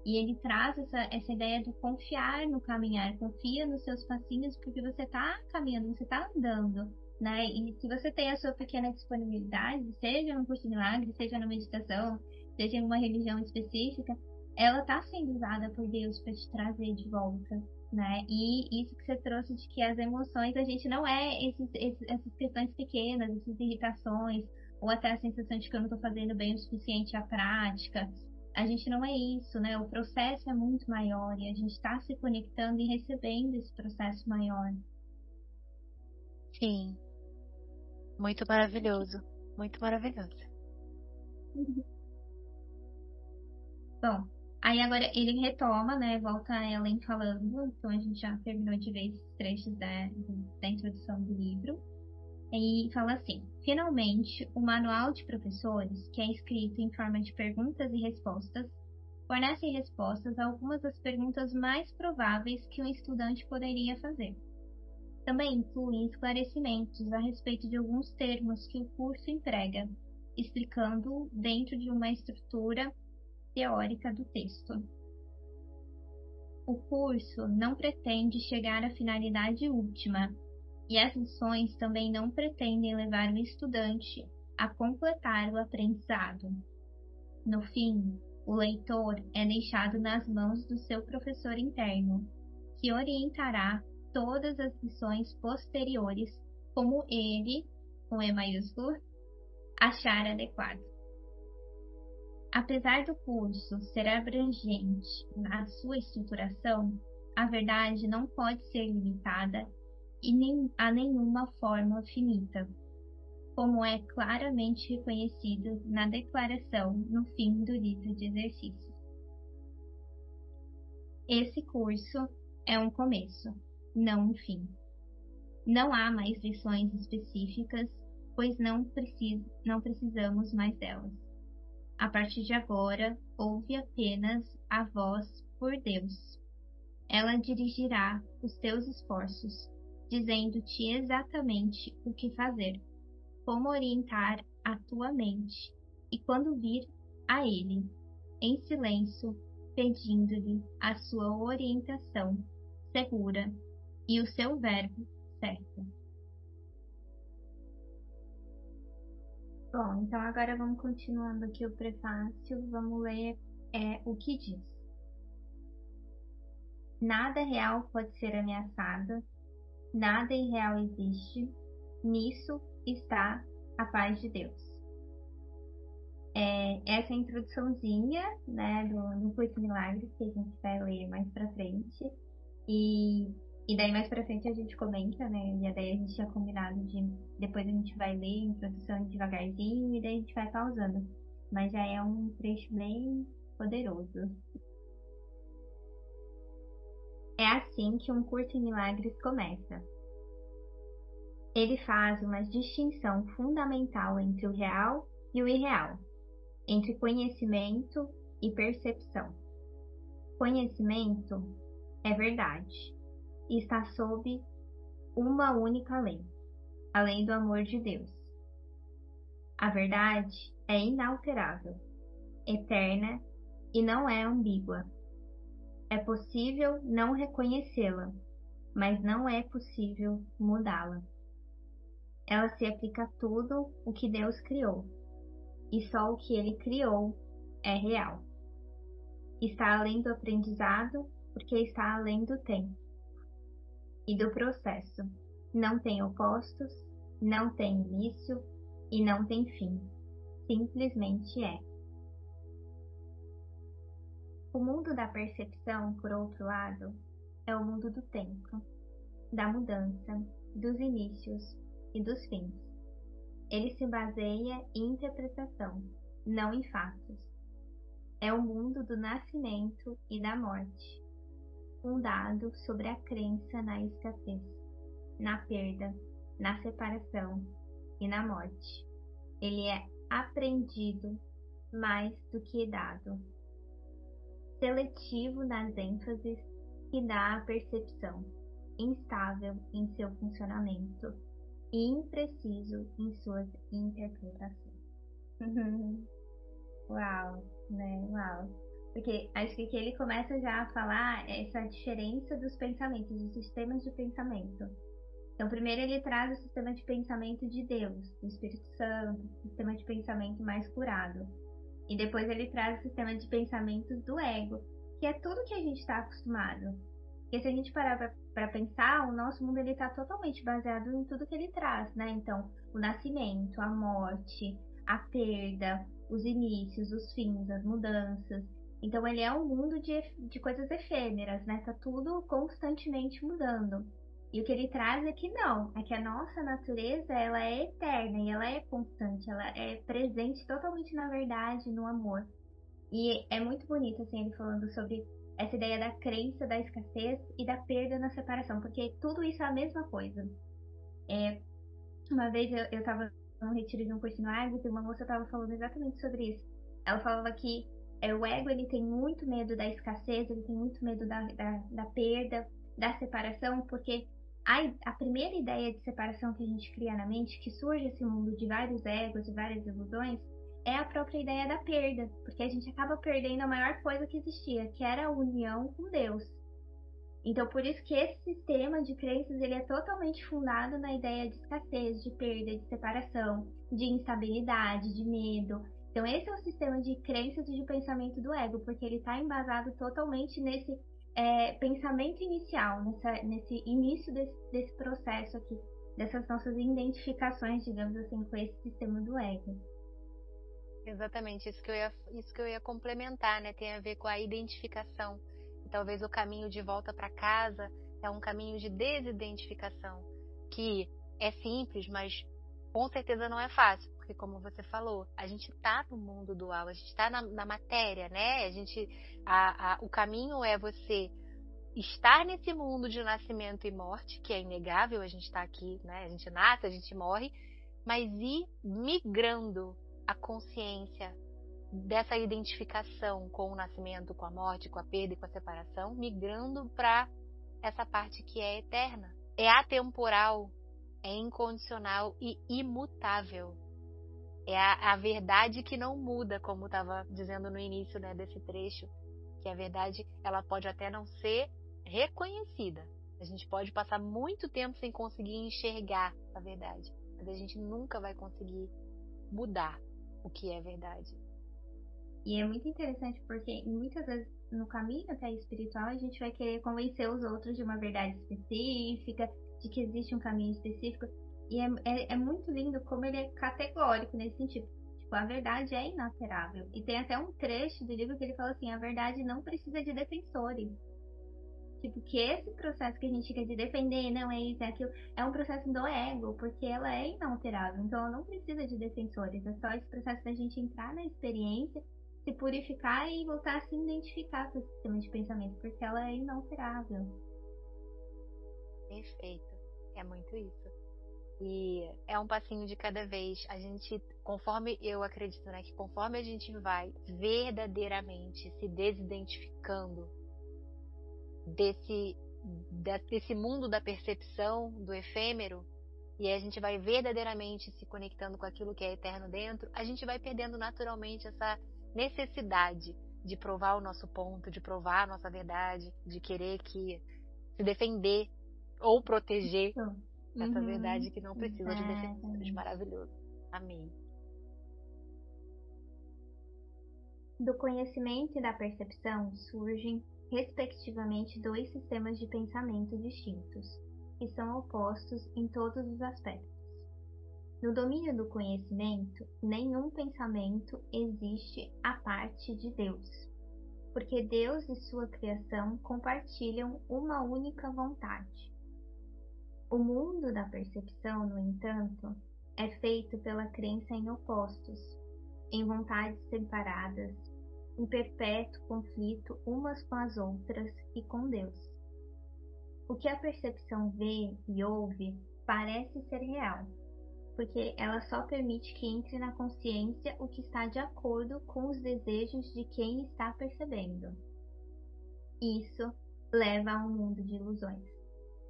E ele traz essa ideia de confiar no caminhar, confia nos seus passinhos, porque você tá caminhando, você tá andando, né? E se você tem a sua pequena disponibilidade, seja no curso de milagre, seja na meditação, seja em uma religião específica, ela está sendo usada por Deus para te trazer de volta, né? E isso que você trouxe de que as emoções, a gente não é essas questões pequenas, essas irritações, ou até a sensação de que eu não estou fazendo bem o suficiente à prática. A gente não é isso, né? O processo é muito maior e a gente está se conectando e recebendo esse processo maior. Sim, muito maravilhoso. Muito maravilhoso. Bom, aí agora ele retoma, né? Volta a Ellen falando, então a gente já terminou de ver esses trechos da introdução do livro. E fala assim: finalmente, o manual de professores, que é escrito em forma de perguntas e respostas, fornece respostas a algumas das perguntas mais prováveis que um estudante poderia fazer. Também inclui esclarecimentos a respeito de alguns termos que o curso emprega, explicando dentro de uma estrutura teórica do texto. O curso não pretende chegar à finalidade última, e as lições também não pretendem levar o estudante a completar o aprendizado. No fim, o leitor é deixado nas mãos do seu professor interno, que orientará todas as lições posteriores como ele, com E maiúsculo, achar adequado. Apesar do curso ser abrangente na sua estruturação, a verdade não pode ser limitada a nenhuma forma finita, como é claramente reconhecido na declaração no fim do livro de exercícios. Esse curso é um começo, não um fim. Não há mais lições específicas, pois não precisamos mais delas. A partir de agora, ouve apenas a voz por Deus. Ela dirigirá os teus esforços, dizendo-te exatamente o que fazer, como orientar a tua mente, e quando vir a Ele, em silêncio, pedindo-lhe a sua orientação segura e o seu verbo certo. Bom, então agora vamos continuando aqui o prefácio, vamos ler o que diz. Nada real pode ser ameaçado, nada irreal existe, nisso está a paz de Deus. Essa é a introduçãozinha, né, do Curso Milagres, que a gente vai ler mais pra frente. E daí mais pra frente a gente comenta, né? E daí a gente tinha combinado de depois a gente vai ler a introdução devagarzinho e daí a gente vai pausando. Mas já é um trecho bem poderoso. É assim que um curso em milagres começa. Ele faz uma distinção fundamental entre o real e o irreal, entre conhecimento e percepção. Conhecimento é verdade e está sob uma única lei, a lei do amor de Deus. A verdade é inalterável, eterna e não é ambígua. É possível não reconhecê-la, mas não é possível mudá-la. Ela se aplica a tudo o que Deus criou, e só o que Ele criou é real. Está além do aprendizado, porque está além do tempo e do processo. Não tem opostos, não tem início e não tem fim. Simplesmente é. O mundo da percepção, por outro lado, é o mundo do tempo, da mudança, dos inícios e dos fins. Ele se baseia em interpretação, não em fatos. É o mundo do nascimento e da morte, fundado sobre a crença na escassez, na perda, na separação e na morte. Ele é aprendido mais do que dado, seletivo nas ênfases que dá à percepção, instável em seu funcionamento e impreciso em suas interpretações. Uau, né? Uau. Porque acho que aqui ele começa já a falar essa diferença dos pensamentos, dos sistemas de pensamento. Então, primeiro ele traz o sistema de pensamento de Deus, do Espírito Santo, o sistema de pensamento mais curado. E depois ele traz o sistema de pensamentos do ego, que é tudo que a gente está acostumado. Porque se a gente parar para pensar, o nosso mundo ele está totalmente baseado em tudo que ele traz, né? Então, o nascimento, a morte, a perda, os inícios, os fins, as mudanças. Então, ele é um mundo de coisas efêmeras, né? Tá tudo constantemente mudando. E o que ele traz é que não, é que a nossa natureza ela é eterna e ela é constante, ela é presente totalmente na verdade, no amor. E é muito bonito assim ele falando sobre essa ideia da crença, da escassez e da perda na separação, porque tudo isso é a mesma coisa. Uma vez eu estava num retiro de um curso no Agnes e uma moça estava falando exatamente sobre isso. Ela falava que o ego ele tem muito medo da escassez, ele tem muito medo da perda, da separação, porque a primeira ideia de separação que a gente cria na mente, que surge esse mundo de vários egos e várias ilusões, é a própria ideia da perda, porque a gente acaba perdendo a maior coisa que existia, que era a união com Deus. Então, por isso que esse sistema de crenças ele é totalmente fundado na ideia de escassez, de perda, de separação, de instabilidade, de medo. Então, esse é o sistema de crenças e de pensamento do ego, porque ele está embasado totalmente nesse pensamento inicial, nesse início desse processo aqui, dessas nossas identificações, digamos assim, com esse sistema do ego. Exatamente, isso que eu ia complementar, né? Tem a ver com a identificação. E talvez o caminho de volta para casa é um caminho de desidentificação, que é simples, mas com certeza não é fácil, porque como você falou, a gente está no mundo dual, a gente está na matéria, né? O caminho é você estar nesse mundo de nascimento e morte, que é inegável, a gente está aqui, né? A gente nasce, a gente morre, mas ir migrando a consciência dessa identificação com o nascimento, com a morte, com a perda e com a separação, migrando para essa parte que é eterna. É atemporal, é incondicional e imutável. É a verdade que não muda, como estava dizendo no início, né, desse trecho, que a verdade ela pode até não ser reconhecida. A gente pode passar muito tempo sem conseguir enxergar a verdade, mas a gente nunca vai conseguir mudar o que é verdade. E é muito interessante porque muitas vezes no caminho até espiritual a gente vai querer convencer os outros de uma verdade específica, de que existe um caminho específico. E é muito lindo como ele é categórico nesse sentido. Tipo, a verdade é inalterável. E tem até um trecho do livro que ele fala assim, a verdade não precisa de defensores. Tipo, que esse processo que a gente fica de defender, não é isso, é aquilo, é um processo do ego, porque ela é inalterável. Então ela não precisa de defensores. É só esse processo da gente entrar na experiência, se purificar e voltar a se identificar com o sistema de pensamento, porque ela é inalterável. Perfeito. É muito isso. E é um passinho de cada vez. A gente, conforme eu acredito, né, que conforme a gente vai verdadeiramente se desidentificando desse mundo da percepção, do efêmero, e a gente vai verdadeiramente se conectando com aquilo que é eterno dentro, a gente vai perdendo naturalmente essa necessidade de provar o nosso ponto, de provar a nossa verdade, de querer se defender ou proteger essa verdade que não precisa de defensores. Maravilhoso. Amém. Do conhecimento e da percepção surgem, respectivamente, dois sistemas de pensamento distintos, que são opostos em todos os aspectos. No domínio do conhecimento, nenhum pensamento existe à parte de Deus, porque Deus e sua criação compartilham uma única vontade. O mundo da percepção, no entanto, é feito pela crença em opostos, em vontades separadas, em perpétuo conflito umas com as outras e com Deus. O que a percepção vê e ouve parece ser real, porque ela só permite que entre na consciência o que está de acordo com os desejos de quem está percebendo. Isso leva a um mundo de ilusões,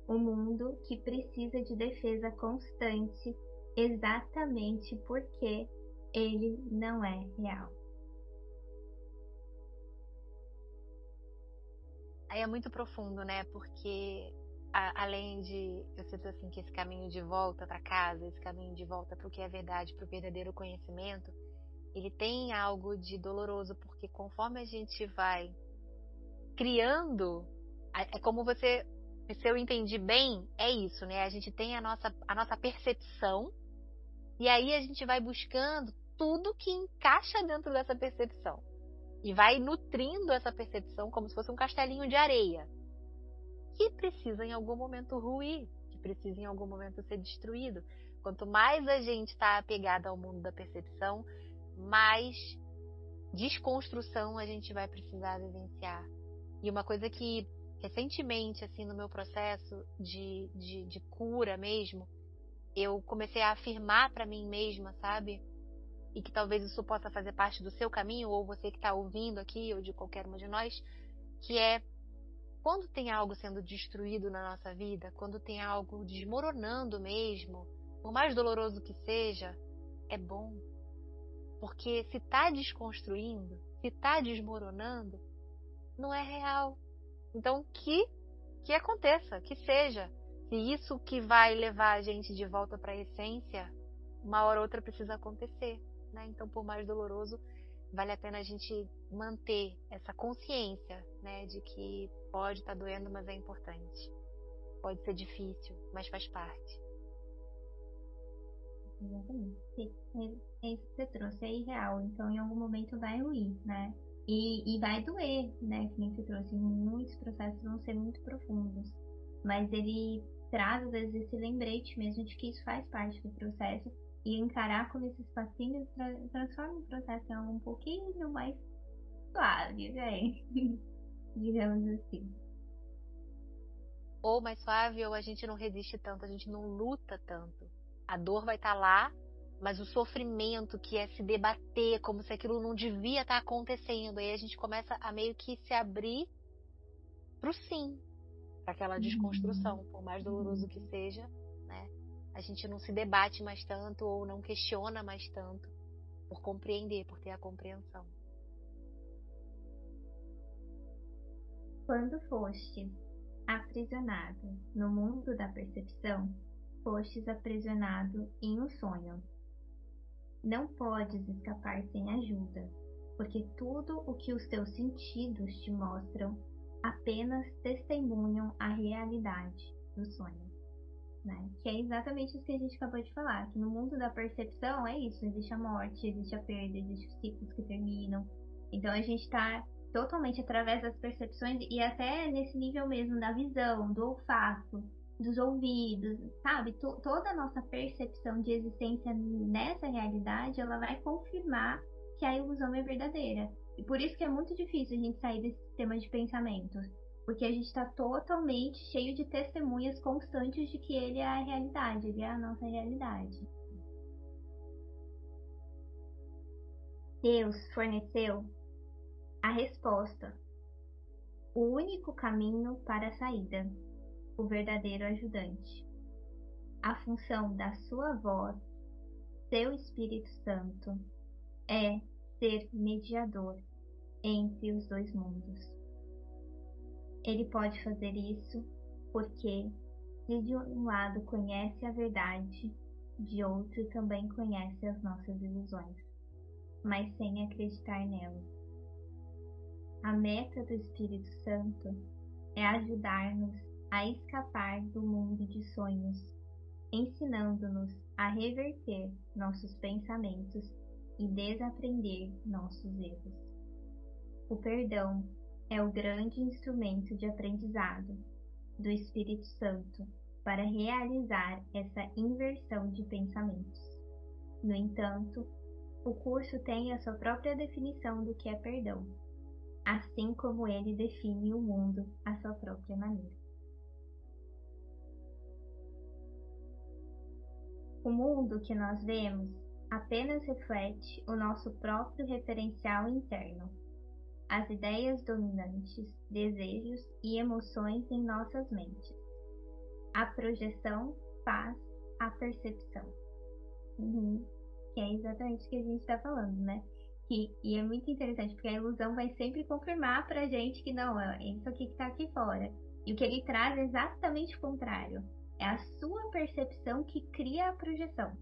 um mundo que precisa de defesa constante, exatamente porque ele não é real. Aí é muito profundo, né? Porque além de, eu sinto assim que esse caminho de volta para casa, esse caminho de volta para o que é verdade, para o verdadeiro conhecimento, ele tem algo de doloroso, porque conforme a gente vai criando, é como você, se eu entendi bem, é isso, né? A gente tem a nossa percepção, e aí a gente vai buscando tudo que encaixa dentro dessa percepção. E vai nutrindo essa percepção como se fosse um castelinho de areia, que precisa em algum momento ruir, que precisa em algum momento ser destruído. Quanto mais a gente está apegado ao mundo da percepção, mais desconstrução a gente vai precisar vivenciar. E uma coisa que recentemente, assim, no meu processo de cura mesmo, eu comecei a afirmar para mim mesma, sabe? E que talvez isso possa fazer parte do seu caminho, ou você que está ouvindo aqui, ou de qualquer uma de nós, que é quando tem algo sendo destruído na nossa vida, quando tem algo desmoronando mesmo, por mais doloroso que seja, é bom. Porque se está desconstruindo, se está desmoronando, não é real. Então que aconteça, que seja. Se isso que vai levar a gente de volta para a essência, uma hora ou outra precisa acontecer, né? Então, por mais doloroso, vale a pena a gente manter essa consciência, né, de que pode estar doendo, mas é importante. Pode ser difícil, mas faz parte. Exatamente. É isso que você trouxe, é irreal. Então, em algum momento vai ruir, né? E vai doer, né? Que nem você trouxe. Muitos processos vão ser muito profundos. Mas ele traz, às vezes, esse lembrete mesmo de que isso faz parte do processo. E encarar como esses passinhos transforma o processo em algo um pouquinho mais suave, né? Digamos assim. Ou mais suave, ou a gente não resiste tanto, a gente não luta tanto. A dor vai estar lá, mas o sofrimento, que é se debater como se aquilo não devia estar acontecendo, aí a gente começa a meio que se abrir pro sim, para aquela desconstrução, por mais doloroso que seja, né? A gente não se debate mais tanto ou não questiona mais tanto por compreender, por ter a compreensão. Quando fostes aprisionado no mundo da percepção, fostes aprisionado em um sonho. Não podes escapar sem ajuda, porque tudo o que os teus sentidos te mostram apenas testemunham a realidade do sonho. Né? Que é exatamente isso que a gente acabou de falar, que no mundo da percepção é isso, existe a morte, existe a perda, existem os ciclos que terminam. Então a gente está totalmente através das percepções e até nesse nível mesmo da visão, do olfato, dos ouvidos, sabe? Toda a nossa percepção de existência nessa realidade, ela vai confirmar que a ilusão é verdadeira. E por isso que é muito difícil a gente sair desse sistema de pensamentos. Porque a gente está totalmente cheio de testemunhas constantes de que ele é a realidade, ele é a nossa realidade. Deus forneceu a resposta, o único caminho para a saída, o verdadeiro ajudante. A função da sua voz, seu Espírito Santo, é ser mediador entre os dois mundos. Ele pode fazer isso porque, se de um lado conhece a verdade, de outro também conhece as nossas ilusões, mas sem acreditar nelas. A meta do Espírito Santo é ajudar-nos a escapar do mundo de sonhos, ensinando-nos a reverter nossos pensamentos e desaprender nossos erros. O perdão é o grande instrumento de aprendizado do Espírito Santo para realizar essa inversão de pensamentos. No entanto, o curso tem a sua própria definição do que é perdão, assim como ele define o mundo à sua própria maneira. O mundo que nós vemos apenas reflete o nosso próprio referencial interno, as ideias dominantes, desejos e emoções em nossas mentes. A projeção faz a percepção. Que é exatamente o que a gente está falando, né? E é muito interessante, porque a ilusão vai sempre confirmar pra gente que não, é isso aqui que tá aqui fora. E o que ele traz é exatamente o contrário. É a sua percepção que cria a projeção.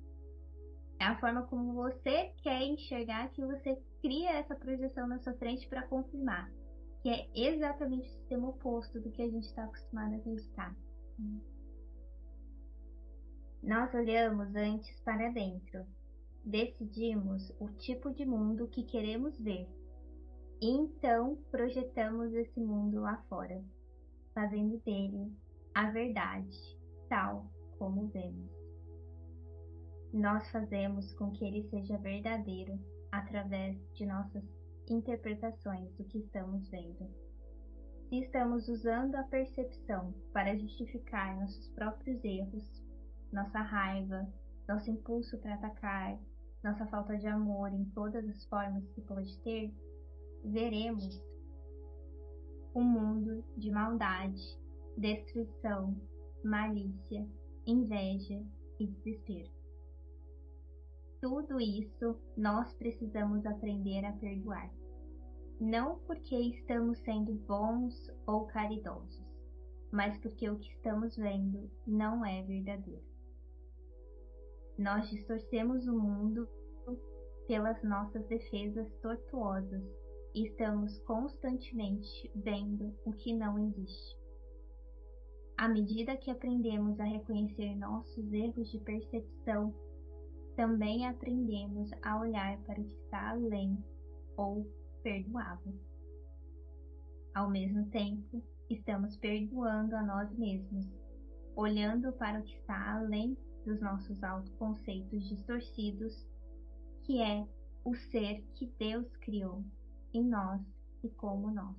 É a forma como você quer enxergar que você cria essa projeção na sua frente para confirmar. Que é exatamente o sistema oposto do que a gente está acostumado a acreditar. Nós olhamos antes para dentro. Decidimos o tipo de mundo que queremos ver. E então projetamos esse mundo lá fora, fazendo dele a verdade, tal como vemos. Nós fazemos com que ele seja verdadeiro através de nossas interpretações do que estamos vendo. Se estamos usando a percepção para justificar nossos próprios erros, nossa raiva, nosso impulso para atacar, nossa falta de amor em todas as formas que pode ter, veremos um mundo de maldade, destruição, malícia, inveja e desespero. Tudo isso nós precisamos aprender a perdoar. Não porque estamos sendo bons ou caridosos, mas porque o que estamos vendo não é verdadeiro. Nós distorcemos o mundo pelas nossas defesas tortuosas e estamos constantemente vendo o que não existe. À medida que aprendemos a reconhecer nossos erros de percepção, também aprendemos a olhar para o que está além ou perdoável. Ao mesmo tempo, estamos perdoando a nós mesmos, olhando para o que está além dos nossos autoconceitos distorcidos, que é o ser que Deus criou em nós e como nós.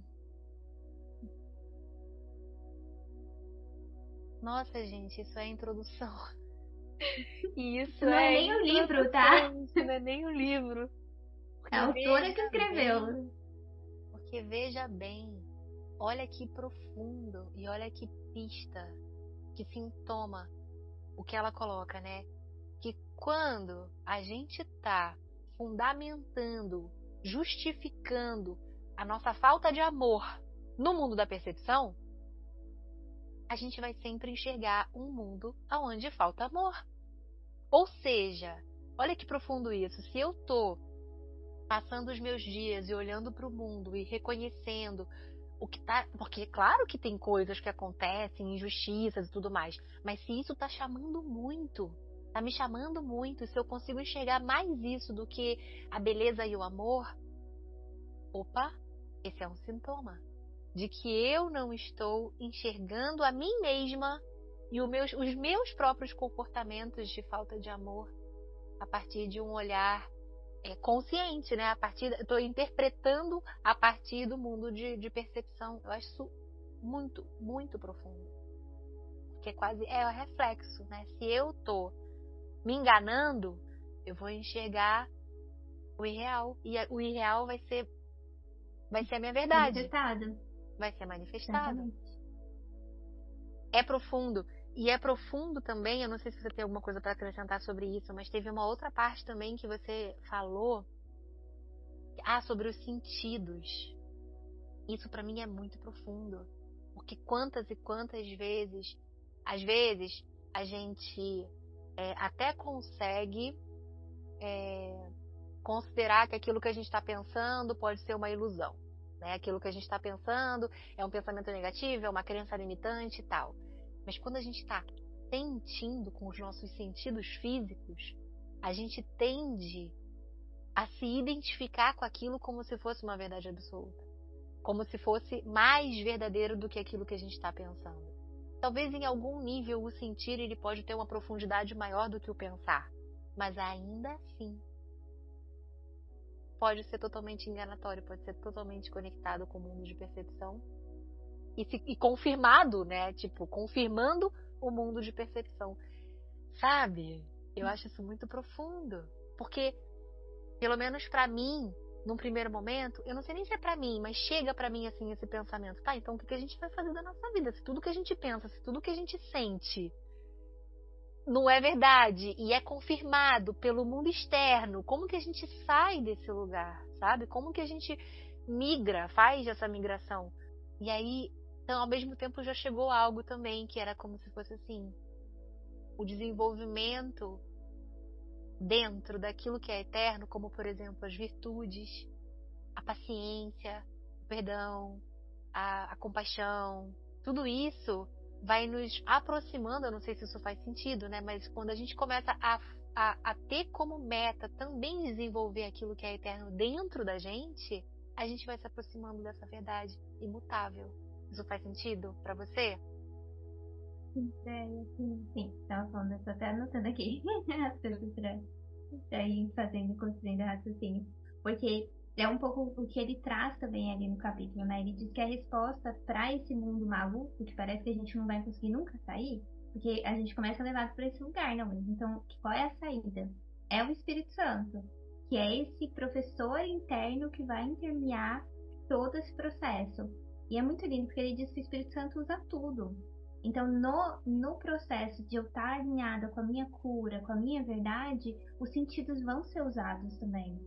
Nossa, gente, isso é a introdução. E isso não é nem o livro, tá? Isso não é nem o livro. É a autora que escreveu. Porque veja bem, olha que profundo e olha que pista, que sintoma o que ela coloca, né? Que quando a gente tá fundamentando, justificando a nossa falta de amor no mundo da percepção, a gente vai sempre enxergar um mundo onde falta amor. Ou seja, olha que profundo isso. Se eu tô passando os meus dias e olhando para o mundo e reconhecendo o que tá, porque claro que tem coisas que acontecem, injustiças e tudo mais, mas se isso tá chamando muito, tá me chamando muito, se eu consigo enxergar mais isso do que a beleza e o amor, opa, esse é um sintoma de que eu não estou enxergando a mim mesma e os meus próprios comportamentos de falta de amor a partir de um olhar consciente, né? Estou interpretando a partir do mundo de percepção. Eu acho isso muito, muito profundo. Porque é o reflexo, né? Se eu tô me enganando, eu vou enxergar o irreal. E o irreal vai ser a minha verdade. Manifestado. Vai ser manifestado. Exatamente. É profundo. E é profundo também, eu não sei se você tem alguma coisa para acrescentar sobre isso, mas teve uma outra parte também que você falou, sobre os sentidos. Isso para mim é muito profundo, porque quantas e quantas vezes, às vezes, a gente até consegue considerar que aquilo que a gente está pensando pode ser uma ilusão. né? Aquilo que a gente está pensando é um pensamento negativo, é uma crença limitante e tal. Mas quando a gente está sentindo com os nossos sentidos físicos, a gente tende a se identificar com aquilo como se fosse uma verdade absoluta, como se fosse mais verdadeiro do que aquilo que a gente está pensando. Talvez em algum nível o sentir ele pode ter uma profundidade maior do que o pensar, mas ainda assim pode ser totalmente enganatório, pode ser totalmente conectado com o mundo de percepção e confirmado, né? Tipo, confirmando o mundo de percepção. Sabe? Eu acho isso muito profundo, porque pelo menos pra mim, num primeiro momento, eu não sei nem se é pra mim, mas chega pra mim assim esse pensamento. Tá, então o que a gente vai fazer da nossa vida? Se tudo que a gente pensa, se tudo que a gente sente não é verdade e é confirmado pelo mundo externo, como que a gente sai desse lugar, sabe? Como que a gente migra, faz essa migração? E aí, então, ao mesmo tempo já chegou algo também que era como se fosse assim, o desenvolvimento dentro daquilo que é eterno, como por exemplo as virtudes, a paciência, o perdão, a compaixão, tudo isso vai nos aproximando. Eu não sei se isso faz sentido, né? Mas quando a gente começa a ter como meta também desenvolver aquilo que é eterno dentro da gente, a gente vai se aproximando dessa verdade imutável. Isso faz sentido para você? Sim, estava falando, eu tô até anotando aqui as coisas pra ir fazendo, construindo raciocínio. Porque é um pouco o que ele traz também ali no capítulo, né? Ele diz que a resposta para esse mundo maluco, que parece que a gente não vai conseguir nunca sair, porque a gente começa a levar para esse lugar, não mesmo? Então, qual é a saída? É o Espírito Santo, que é esse professor interno que vai intermear todo esse processo. E é muito lindo, porque ele diz que o Espírito Santo usa tudo. Então, no processo de eu estar alinhada com a minha cura, com a minha verdade, os sentidos vão ser usados também,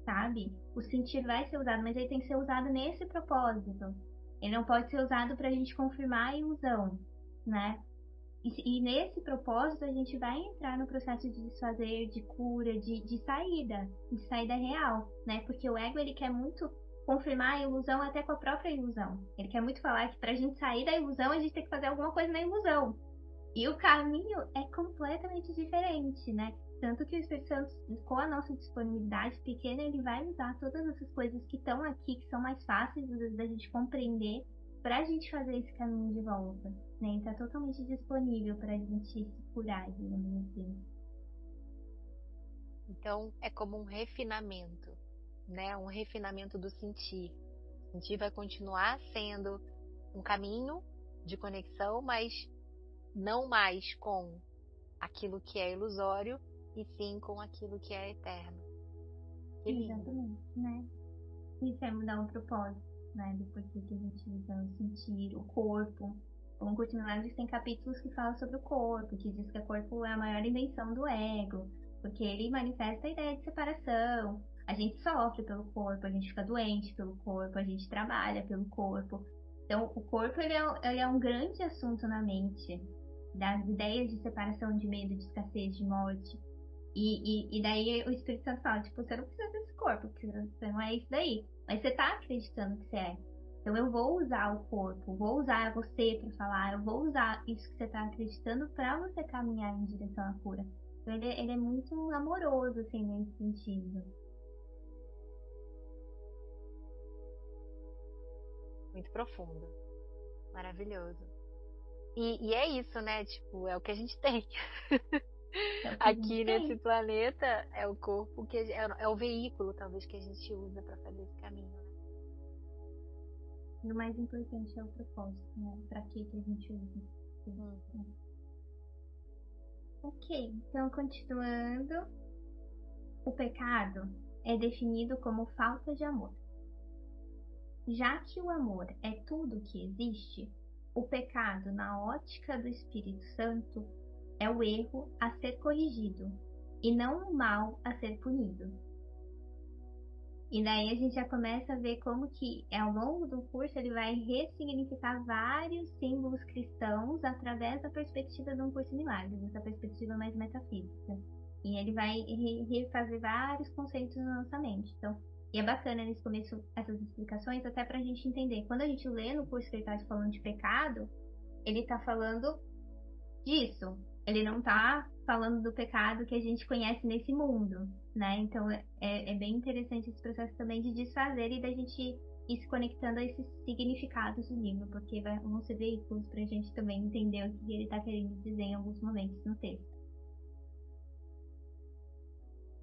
sabe? O sentir vai ser usado, mas ele tem que ser usado nesse propósito. Ele não pode ser usado para a gente confirmar a ilusão, né? E nesse propósito a gente vai entrar no processo de desfazer, de cura, de saída real, né? Porque o ego ele quer muito confirmar a ilusão até com a própria ilusão. Ele quer muito falar que para a gente sair da ilusão a gente tem que fazer alguma coisa na ilusão. E o caminho é completamente diferente, né? Tanto que o Espírito Santo, com a nossa disponibilidade pequena, ele vai usar todas essas coisas que estão aqui, que são mais fáceis às vezes, da gente compreender, para a gente fazer esse caminho de volta. Né? Está totalmente disponível para a gente se curar, digamos assim. Então é como um refinamento, né? Um refinamento do sentir. O sentir vai continuar sendo um caminho de conexão, mas não mais com aquilo que é ilusório, e sim com aquilo que é eterno. Que lindo. Exatamente, né? Isso é mudar o propósito, né? Depois que a gente usa o sentir, o corpo. O Curso Milagres tem capítulos que falam sobre o corpo, que diz que o corpo é a maior invenção do ego, porque ele manifesta a ideia de separação. A gente sofre pelo corpo, a gente fica doente pelo corpo, a gente trabalha pelo corpo. Então, o corpo ele é um grande assunto na mente, das ideias de separação, de medo, de escassez, de morte. E daí o Espírito Santo fala, tipo, você não precisa desse corpo, porque você não é isso daí. Mas você tá acreditando que você é. Então eu vou usar o corpo, vou usar você para falar, eu vou usar isso que você tá acreditando para você caminhar em direção à cura. Então ele é muito amoroso, assim, nesse sentido. Muito profundo. Maravilhoso. E é isso, né? Tipo, é o que a gente tem. Aqui nesse planeta é o corpo que é o veículo, talvez, que a gente usa para fazer esse caminho, né? E o mais importante é o propósito, né? Para que a gente usa. Ok, então continuando. O pecado é definido como falta de amor. Já que o amor é tudo que existe, o pecado, na ótica do Espírito Santo, é o erro a ser corrigido e não o mal a ser punido. E daí a gente já começa a ver como que ao longo do curso ele vai ressignificar vários símbolos cristãos através da perspectiva de um curso de milagres, essa perspectiva mais metafísica. E ele vai refazer vários conceitos na nossa mente. Então, E é bacana nesse começo essas explicações, até pra gente entender. Quando a gente lê no curso que ele tá falando de pecado, ele tá falando disso. Ele não tá falando do pecado que a gente conhece nesse mundo, né? Então é bem interessante esse processo também de desfazer e da gente ir se conectando a esses significados do livro, porque vão ser veículos pra gente também entender o que ele tá querendo dizer em alguns momentos no texto.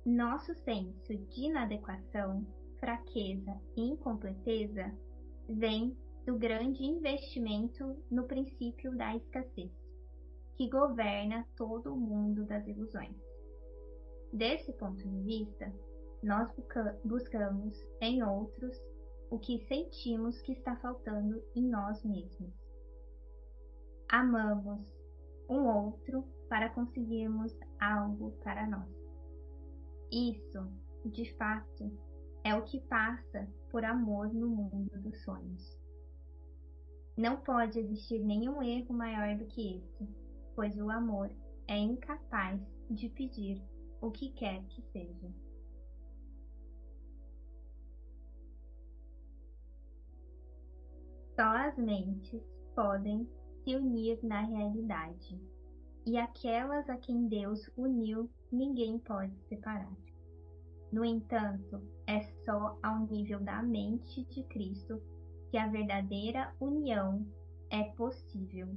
Nosso senso de inadequação, fraqueza e incompleteza vem do grande investimento no princípio da escassez, que governa todo o mundo das ilusões. Desse ponto de vista, nós buscamos em outros o que sentimos que está faltando em nós mesmos. Amamos um outro para conseguirmos algo para nós. Isso, de fato, é o que passa por amor no mundo dos sonhos. Não pode existir nenhum erro maior do que esse, pois o amor é incapaz de pedir o que quer que seja. Só as mentes podem se unir na realidade, e aquelas a quem Deus uniu ninguém pode separar. No entanto, é só ao nível da mente de Cristo que a verdadeira união é possível,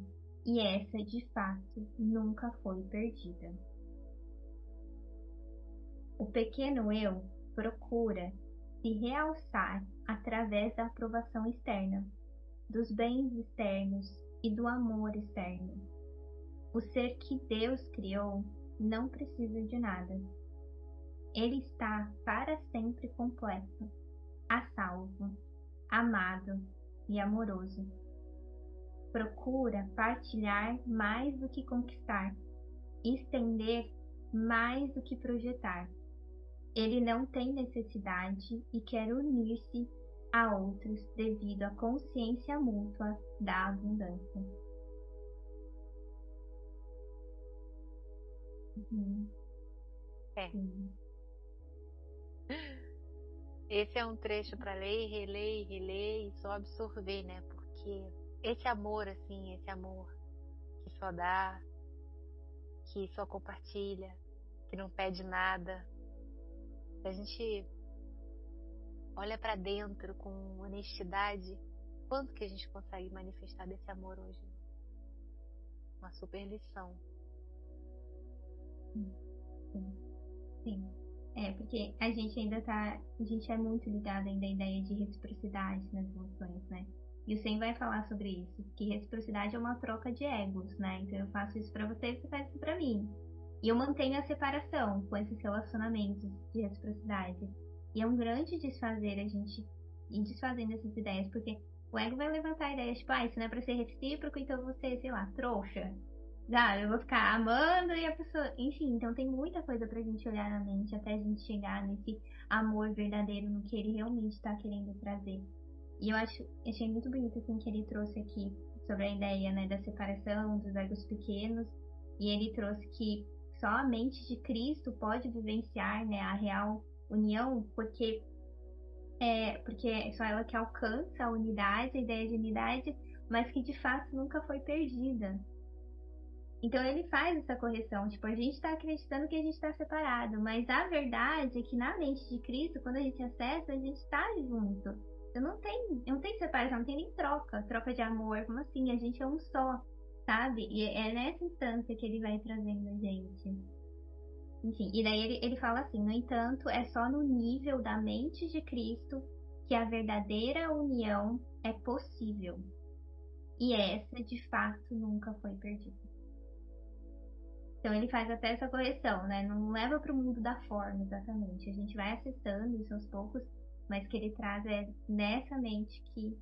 e essa de fato nunca foi perdida. O pequeno eu procura se realçar através da aprovação externa, dos bens externos e do amor externo. O ser que Deus criou não precisa de nada. Ele está para sempre completo, a salvo, amado e amoroso. Procura partilhar mais do que conquistar, estender mais do que projetar. Ele não tem necessidade e quer unir-se a outros devido à consciência mútua da abundância. É. Sim. Esse é um trecho para ler, reler, reler e só absorver, né? Porque esse amor, assim, esse amor que só dá, que só compartilha, que não pede nada, se a gente olha para dentro com honestidade, quanto que a gente consegue manifestar desse amor hoje? Uma super lição. Sim. Porque a gente é muito ligado ainda à ideia de reciprocidade nas emoções, né? E o Sen vai falar sobre isso, que reciprocidade é uma troca de egos, né? Então eu faço isso pra você e você faz isso pra mim. E eu mantenho a separação com esses relacionamentos de reciprocidade. E é um grande desfazer a gente ir desfazendo essas ideias, porque o ego vai levantar ideias tipo, isso não é pra ser recíproco, então você, sei lá, trouxa. Eu vou ficar amando e a pessoa. Enfim, então tem muita coisa pra gente olhar na mente até a gente chegar nesse amor verdadeiro, no que ele realmente está querendo trazer. E achei muito bonito assim que ele trouxe aqui sobre a ideia, né, da separação dos egos pequenos. E ele trouxe que só a mente de Cristo pode vivenciar, né, a real união, porque é só ela que alcança a unidade, a ideia de unidade, mas que de fato nunca foi perdida. Então ele faz essa correção, tipo, a gente está acreditando que a gente está separado, mas a verdade é que na mente de Cristo, quando a gente acessa, a gente está junto. Então não tem separação, não tem nem troca de amor, como assim? A gente é um só, sabe? E é nessa instância que ele vai trazendo a gente. Enfim, e daí ele fala assim, no entanto, é só no nível da mente de Cristo que a verdadeira união é possível. E essa, de fato, nunca foi perdida. Então ele faz até essa correção, né? Não leva para o mundo da forma exatamente. A gente vai acessando isso aos poucos, mas que ele traz é nessa mente que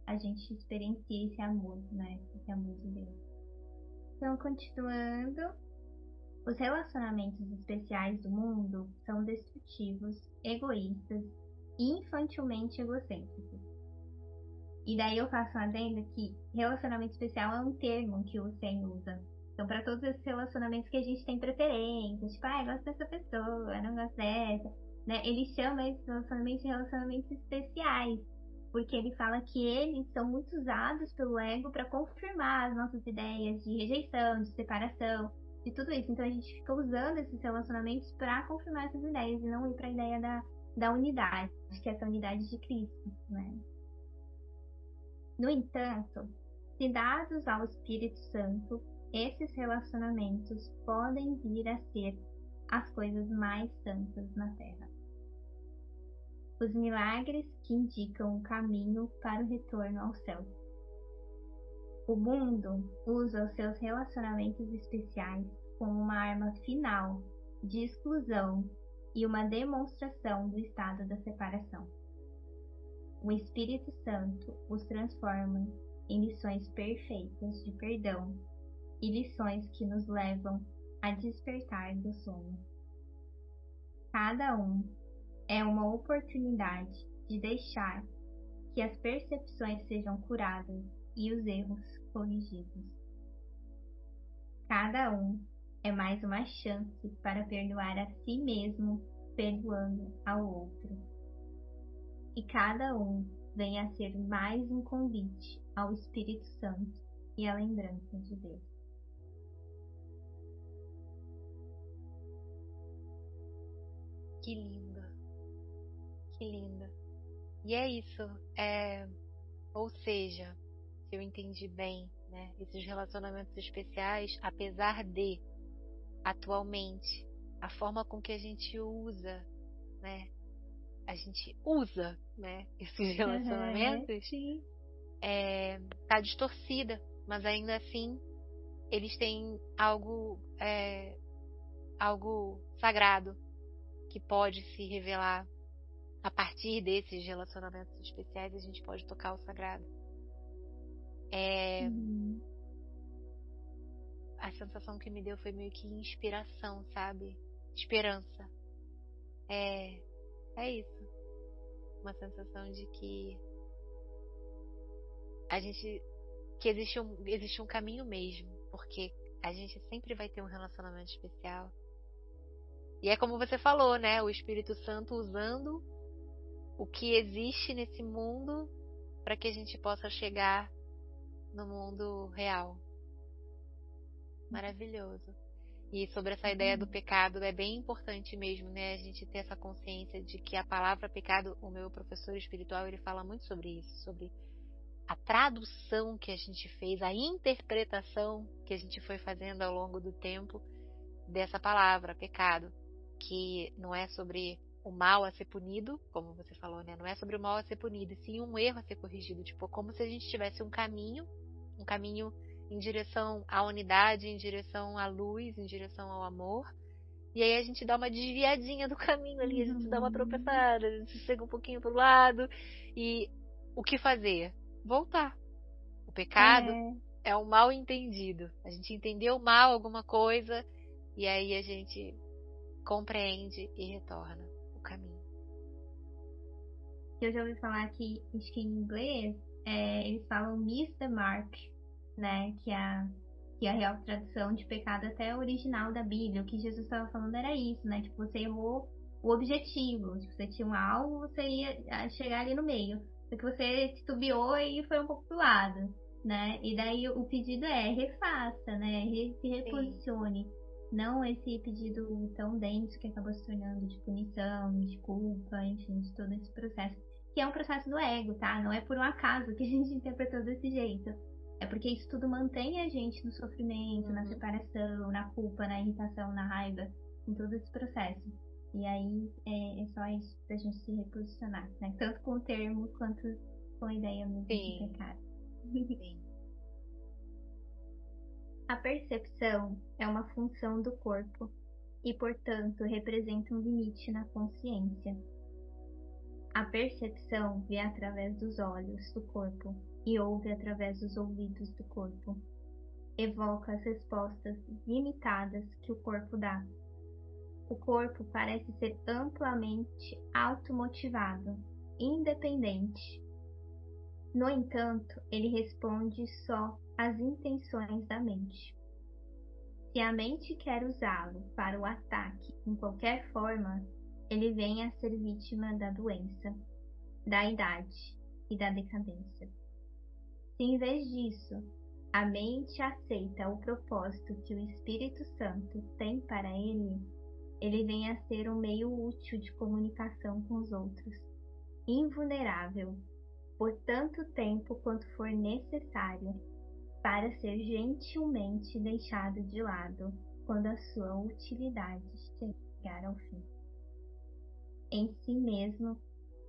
a gente experiencia esse amor, né? Esse amor de Deus. Então, continuando, os relacionamentos especiais do mundo são destrutivos, egoístas e infantilmente egocêntricos. E daí eu faço uma adenda que relacionamento especial é um termo que o Sen usa. Então, para todos esses relacionamentos que a gente tem preferência, tipo, eu gosto dessa pessoa, eu não gosto dessa. né? Ele chama esses relacionamentos de relacionamentos especiais, porque ele fala que eles são muito usados pelo ego para confirmar as nossas ideias de rejeição, de separação, de tudo isso. Então a gente fica usando esses relacionamentos para confirmar essas ideias e não ir para a ideia da unidade, que é essa unidade de Cristo, né? No entanto, se dados ao Espírito Santo, esses relacionamentos podem vir a ser as coisas mais santas na Terra. Os milagres que indicam o caminho para o retorno ao céu. O mundo usa os seus relacionamentos especiais como uma arma final de exclusão e uma demonstração do estado da separação. O Espírito Santo os transforma em lições perfeitas de perdão e lições que nos levam a despertar do sono. Cada um é uma oportunidade de deixar que as percepções sejam curadas e os erros corrigidos. Cada um é mais uma chance para perdoar a si mesmo, perdoando ao outro. E cada um vem a ser mais um convite ao Espírito Santo e à lembrança de Deus. Que linda, que linda. E é isso, ou seja, se eu entendi bem, né, esses relacionamentos especiais, apesar de, atualmente, a forma com que a gente usa, né, esses relacionamentos, Sim. tá distorcida, mas ainda assim eles têm algo sagrado que pode se revelar. A partir desses relacionamentos especiais, a gente pode tocar o sagrado. A sensação que me deu foi meio que inspiração, sabe? Esperança. É isso. Uma sensação de que existe um caminho mesmo, porque a gente sempre vai ter um relacionamento especial. E é como você falou, né? O Espírito Santo usando o que existe nesse mundo para que a gente possa chegar no mundo real. Maravilhoso. E sobre essa ideia do pecado, é bem importante mesmo, né? A gente ter essa consciência de que a palavra pecado, o meu professor espiritual, ele fala muito sobre isso, sobre a tradução que a gente fez, a interpretação que a gente foi fazendo ao longo do tempo dessa palavra, pecado, que não é sobre o mal a ser punido, como você falou, né? Não é sobre o mal a ser punido, e sim um erro a ser corrigido, tipo, como se a gente tivesse um caminho em direção à unidade, em direção à luz, em direção ao amor, e aí a gente dá uma desviadinha do caminho ali, a gente dá uma tropeçada, a gente chega um pouquinho pro lado, e o que fazer? Voltar. O pecado é um mal entendido. A gente entendeu mal alguma coisa, e aí a gente compreende e retorna o caminho. Eu já ouvi falar que, acho que em inglês, eles falam miss the mark, né? Que a real tradução de pecado até original da Bíblia. O que Jesus estava falando era isso, né? Tipo, você errou o objetivo. Tipo, você tinha um alvo, você ia chegar ali no meio. Só que você titubeou e foi um pouco pro lado, né? E daí o pedido é refaça, né? Se reposicione. Sim. Não esse pedido tão denso que acabou se tornando de punição, de culpa, enfim, de todo esse processo. Que é um processo do ego, tá? Não é por um acaso que a gente interpretou desse jeito. É porque isso tudo mantém a gente no sofrimento, na separação, na culpa, na irritação, na raiva, em todo esse processo. E aí é só isso pra gente se reposicionar, né? Tanto com o termo quanto com a ideia mesmo de pecado. Sim. A percepção é uma função do corpo e, portanto, representa um limite na consciência. A percepção vê através dos olhos do corpo e ouve através dos ouvidos do corpo. Evoca as respostas limitadas que o corpo dá. O corpo parece ser amplamente automotivado, independente. No entanto, ele responde só às intenções da mente. Se a mente quer usá-lo para o ataque em qualquer forma, ele vem a ser vítima da doença, da idade e da decadência. Se em vez disso, a mente aceita o propósito que o Espírito Santo tem para ele vem a ser um meio útil de comunicação com os outros, invulnerável, por tanto tempo quanto for necessário, para ser gentilmente deixado de lado quando a sua utilidade chegar ao fim. Em si mesmo,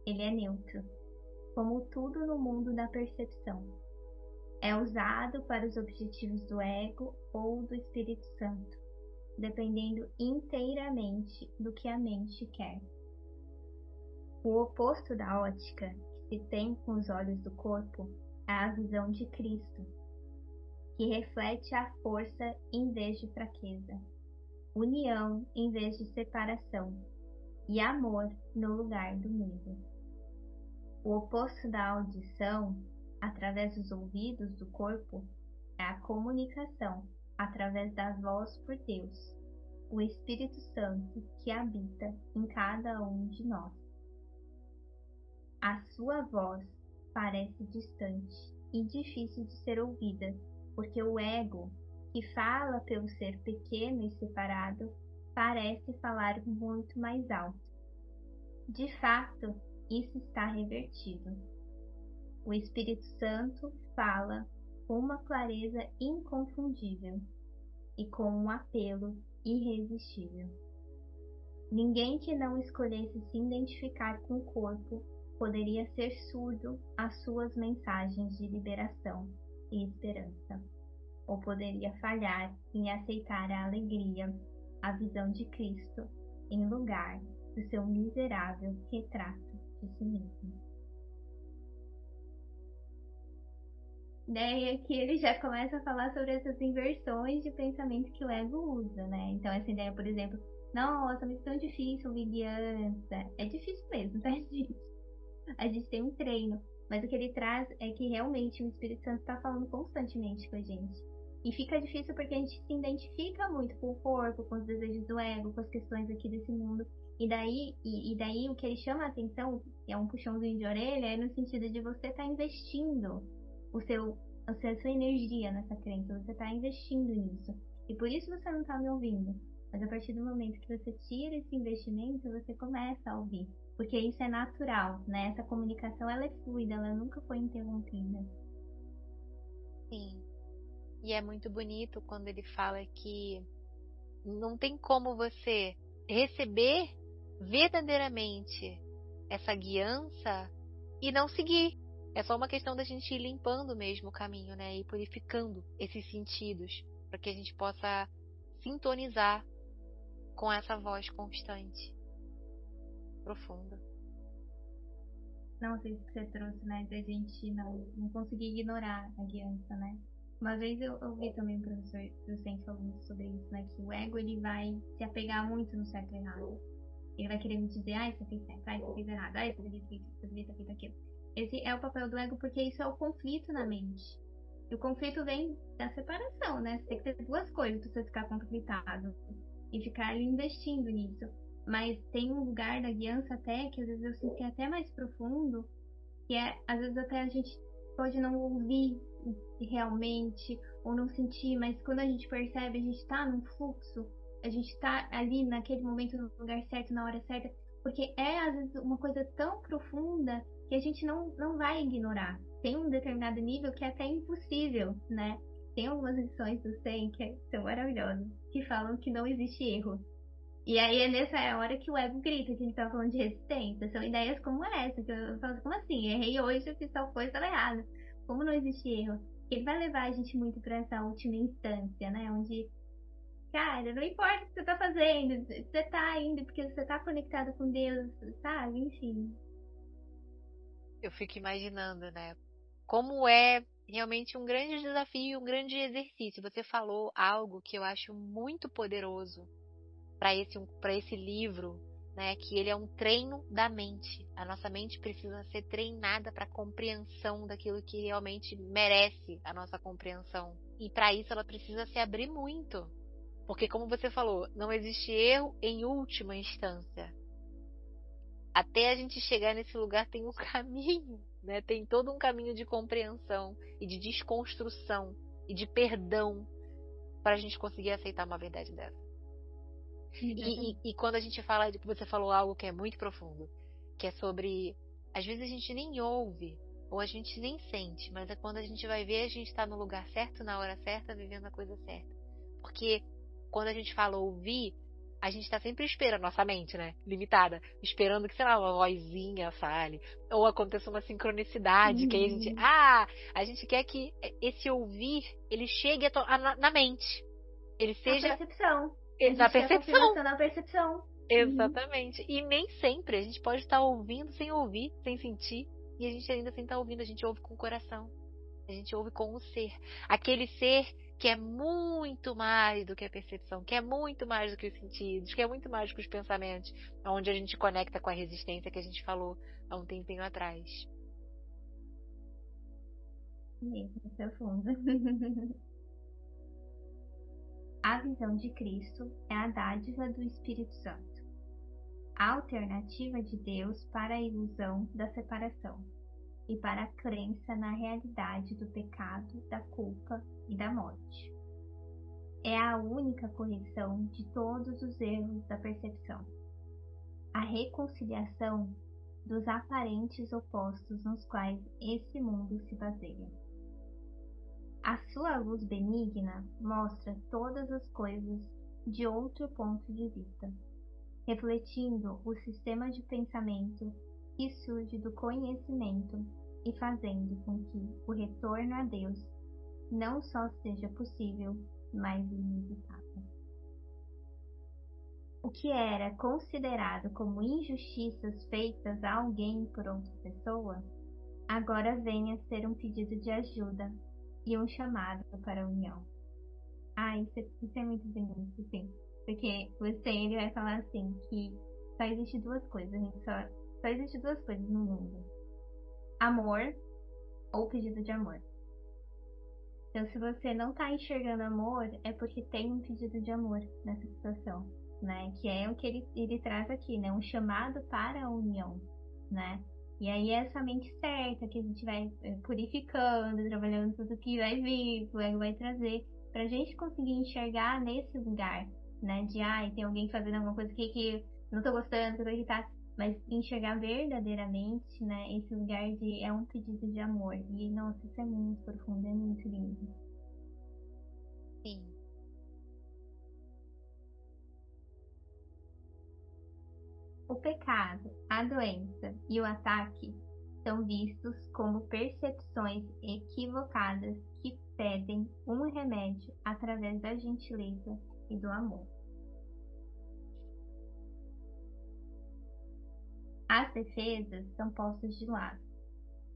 ele é neutro, como tudo no mundo da percepção. É usado para os objetivos do ego ou do Espírito Santo, dependendo inteiramente do que a mente quer. O oposto da ótica que se tem com os olhos do corpo é a visão de Cristo, que reflete a força em vez de fraqueza, união em vez de separação e amor no lugar do medo. O oposto da audição, através dos ouvidos do corpo, é a comunicação através da voz por Deus, o Espírito Santo que habita em cada um de nós. A sua voz parece distante e difícil de ser ouvida, porque o ego, que fala pelo ser pequeno e separado, parece falar muito mais alto. De fato, isso está revertido. O Espírito Santo fala com uma clareza inconfundível e com um apelo irresistível. Ninguém que não escolhesse se identificar com o corpo poderia ser surdo às suas mensagens de liberação e esperança, ou poderia falhar em aceitar a alegria, a visão de Cristo, em lugar do seu miserável retrato de si mesmo. Daí aqui ele já começa a falar sobre essas inversões de pensamento que o ego usa, né? Então essa ideia, por exemplo, nossa, mas é tão difícil ouvir guiança. É difícil mesmo, tá, gente? A gente tem um treino, mas o que ele traz é que realmente o Espírito Santo está falando constantemente com a gente. E fica difícil porque a gente se identifica muito com o corpo, com os desejos do ego, com as questões aqui desse mundo. E daí o que ele chama a atenção, é um puxãozinho de orelha, é no sentido de você estar investindo a sua energia nessa crença, você está investindo nisso. E por isso você não está me ouvindo. Mas a partir do momento que você tira esse investimento, você começa a ouvir. Porque isso é natural, né? Essa comunicação, ela é fluida, ela nunca foi interrompida. Sim. E é muito bonito quando ele fala que não tem como você receber verdadeiramente essa guiança e não seguir. É só uma questão da gente ir limpando mesmo o caminho, né? E purificando esses sentidos, para que a gente possa sintonizar com essa voz constante, profunda. Nossa, isso que você trouxe, né? Da gente não conseguir ignorar a guiança, né? Uma vez eu ouvi também um professor docente falando sobre isso, né? Que o ego, ele vai se apegar muito no certo e errado. Ele vai querer me dizer, você fez certo, você fez errado, você devia ter feito aquilo. Esse é o papel do ego, porque isso é o conflito na mente. E o conflito vem da separação, né? Você tem que ter duas coisas para você ficar conflitado e ficar investindo nisso. Mas tem um lugar da guiança até, que às vezes eu sinto que é até mais profundo, que é, às vezes até a gente pode não ouvir realmente, ou não sentir, mas quando a gente percebe, a gente está num fluxo, a gente está ali naquele momento, no lugar certo, na hora certa, porque é às vezes uma coisa tão profunda que a gente não vai ignorar. Tem um determinado nível que é até impossível, né? Tem algumas lições do Zen que são maravilhosas, que falam que não existe erro. E aí é nessa hora que o ego grita, que a gente tá falando de resistência. São ideias como essa, que eu falo, como assim? Errei hoje, eu fiz tal coisa, estava errado. Como não existe erro? Ele vai levar a gente muito para essa última instância, né? Onde, cara, não importa o que você tá fazendo, você tá indo porque você tá conectado com Deus, sabe? Enfim. Eu fico imaginando, né? Como é realmente um grande desafio, um grande exercício. Você falou algo que eu acho muito poderoso para esse livro, né? Que ele é um treino da mente. A nossa mente precisa ser treinada para a compreensão daquilo que realmente merece a nossa compreensão. E para isso ela precisa se abrir muito. Porque como você falou, não existe erro em última instância. até a gente chegar nesse lugar tem um caminho, né? Tem todo um caminho de compreensão e de desconstrução e de perdão para a gente conseguir aceitar uma verdade dessa. E quando a gente fala, você falou algo que é muito profundo, que é sobre, às vezes a gente nem ouve, ou a gente nem sente, mas é quando a gente vai ver, a gente está no lugar certo, na hora certa, vivendo a coisa certa. Porque quando a gente fala ouvir, a gente está sempre esperando, nossa mente, né, limitada, esperando que, sei lá, uma vozinha fale, ou aconteça uma sincronicidade, que aí a gente quer que esse ouvir, ele chegue na mente, ele A seja percepção. A na gente quer a percepção. confirmação da percepção. Exatamente. E nem sempre a gente pode estar ouvindo sem ouvir, sem sentir. E a gente ainda sem estar ouvindo, a gente ouve com o coração. A gente ouve com o ser. Aquele ser que é muito mais do que a percepção, que é muito mais do que os sentidos, que é muito mais do que os pensamentos, onde a gente conecta com a resistência que a gente falou há um tempinho atrás. Mesmo, profundo. A visão de Cristo é a dádiva do Espírito Santo, a alternativa de Deus para a ilusão da separação e para a crença na realidade do pecado, da culpa e da morte. É a única correção de todos os erros da percepção. A reconciliação dos aparentes opostos nos quais esse mundo se baseia. A sua luz benigna mostra todas as coisas de outro ponto de vista, refletindo o sistema de pensamento que surge do conhecimento e fazendo com que o retorno a Deus não só seja possível, mas inevitável. O que era considerado como injustiças feitas a alguém por outra pessoa, agora vem a ser um pedido de ajuda e um chamado para a união. Isso é muito bonito, sim. Porque ele vai falar assim, que só existe duas coisas, só existe duas coisas no mundo. Amor ou pedido de amor. Então, se você não está enxergando amor, é porque tem um pedido de amor nessa situação, né? Que é o que ele traz aqui, né? Um chamado para a união, né? E aí essa mente certa que a gente vai purificando, trabalhando tudo que vai vir, vai trazer, pra gente conseguir enxergar nesse lugar, né? De, tem alguém fazendo alguma coisa aqui que não tô gostando, que tá... Mas enxergar verdadeiramente, né? Esse lugar de é um pedido de amor. E, nossa, isso é muito profundo, é muito lindo. Sim. O pecado, a doença e o ataque são vistos como percepções equivocadas que pedem um remédio através da gentileza e do amor. As defesas são postas de lado,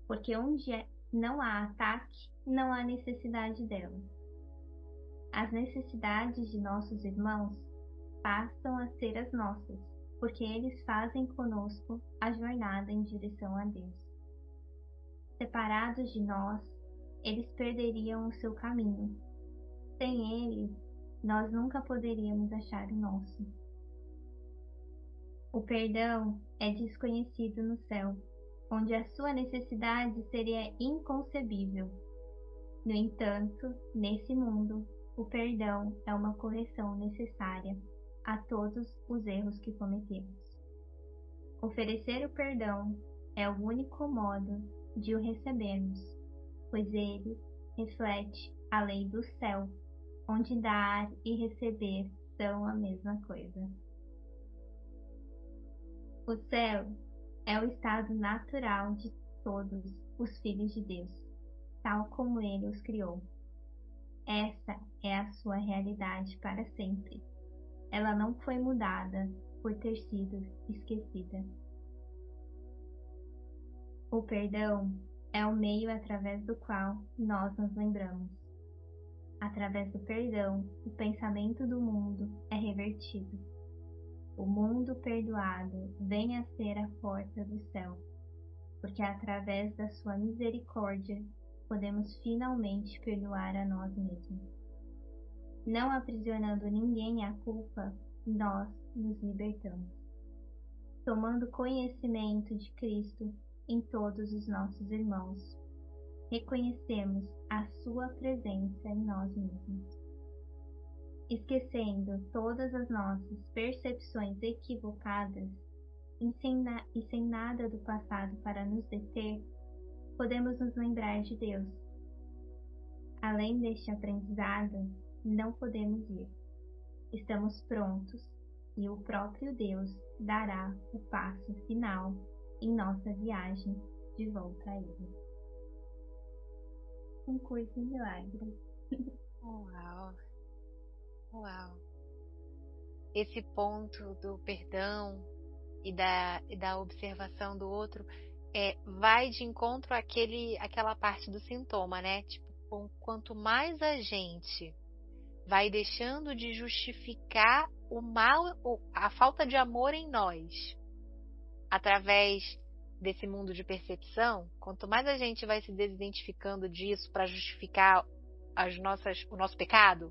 porque onde não há ataque, não há necessidade delas. As necessidades de nossos irmãos passam a ser as nossas, porque eles fazem conosco a jornada em direção a Deus. Separados de nós, eles perderiam o seu caminho. Sem eles, nós nunca poderíamos achar o nosso. O perdão é desconhecido no céu, onde a sua necessidade seria inconcebível. No entanto, nesse mundo, o perdão é uma correção necessária a todos os erros que cometemos. Oferecer o perdão é o único modo de o recebermos, pois ele reflete a lei do céu, onde dar e receber são a mesma coisa. O céu é o estado natural de todos os filhos de Deus, tal como ele os criou. Essa é a sua realidade para sempre. Ela não foi mudada por ter sido esquecida. O perdão é o meio através do qual nós nos lembramos. Através do perdão, o pensamento do mundo é revertido. O mundo perdoado vem a ser a porta do céu, porque através da sua misericórdia podemos finalmente perdoar a nós mesmos. Não aprisionando ninguém à culpa, nós nos libertamos. tomando conhecimento de Cristo em todos os nossos irmãos. Reconhecemos a sua presença em nós mesmos. Esquecendo todas as nossas percepções equivocadas e sem nada do passado para nos deter, podemos nos lembrar de Deus. Além deste aprendizado, não podemos ir. Estamos prontos e o próprio Deus dará o passo final em nossa viagem de volta a Ele. Um curso em milagres. Uau! Uau! Esse ponto do perdão e da observação do outro vai de encontro àquela parte do sintoma, né? Tipo, quanto mais a gente vai deixando de justificar o mal, a falta de amor em nós, através desse mundo de percepção, quanto mais a gente vai se desidentificando disso para justificar o nosso pecado,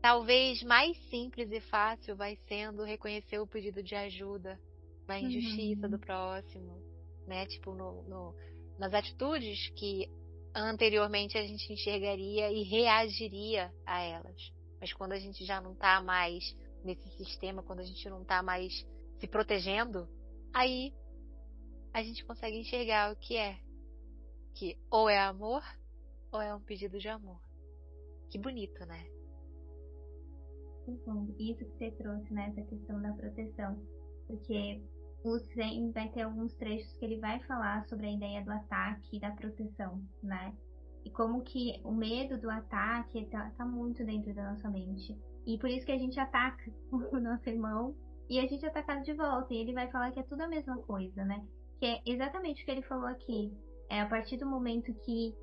talvez mais simples e fácil vai sendo reconhecer o pedido de ajuda na injustiça do próximo, né? Tipo, nas atitudes que anteriormente a gente enxergaria e reagiria a elas. Mas quando a gente já não está mais nesse sistema, quando a gente não está mais se protegendo, aí a gente consegue enxergar o que é. Que ou é amor, ou é um pedido de amor. Que bonito, né? Isso que você trouxe, né? Essa questão da proteção. Porque o Zen vai ter alguns trechos que ele vai falar sobre a ideia do ataque e da proteção, né? E como que o medo do ataque tá muito dentro da nossa mente. E por isso que a gente ataca o nosso irmão e a gente é atacado de volta. E ele vai falar que é tudo a mesma coisa, né? Que é exatamente o que ele falou aqui. A partir do momento que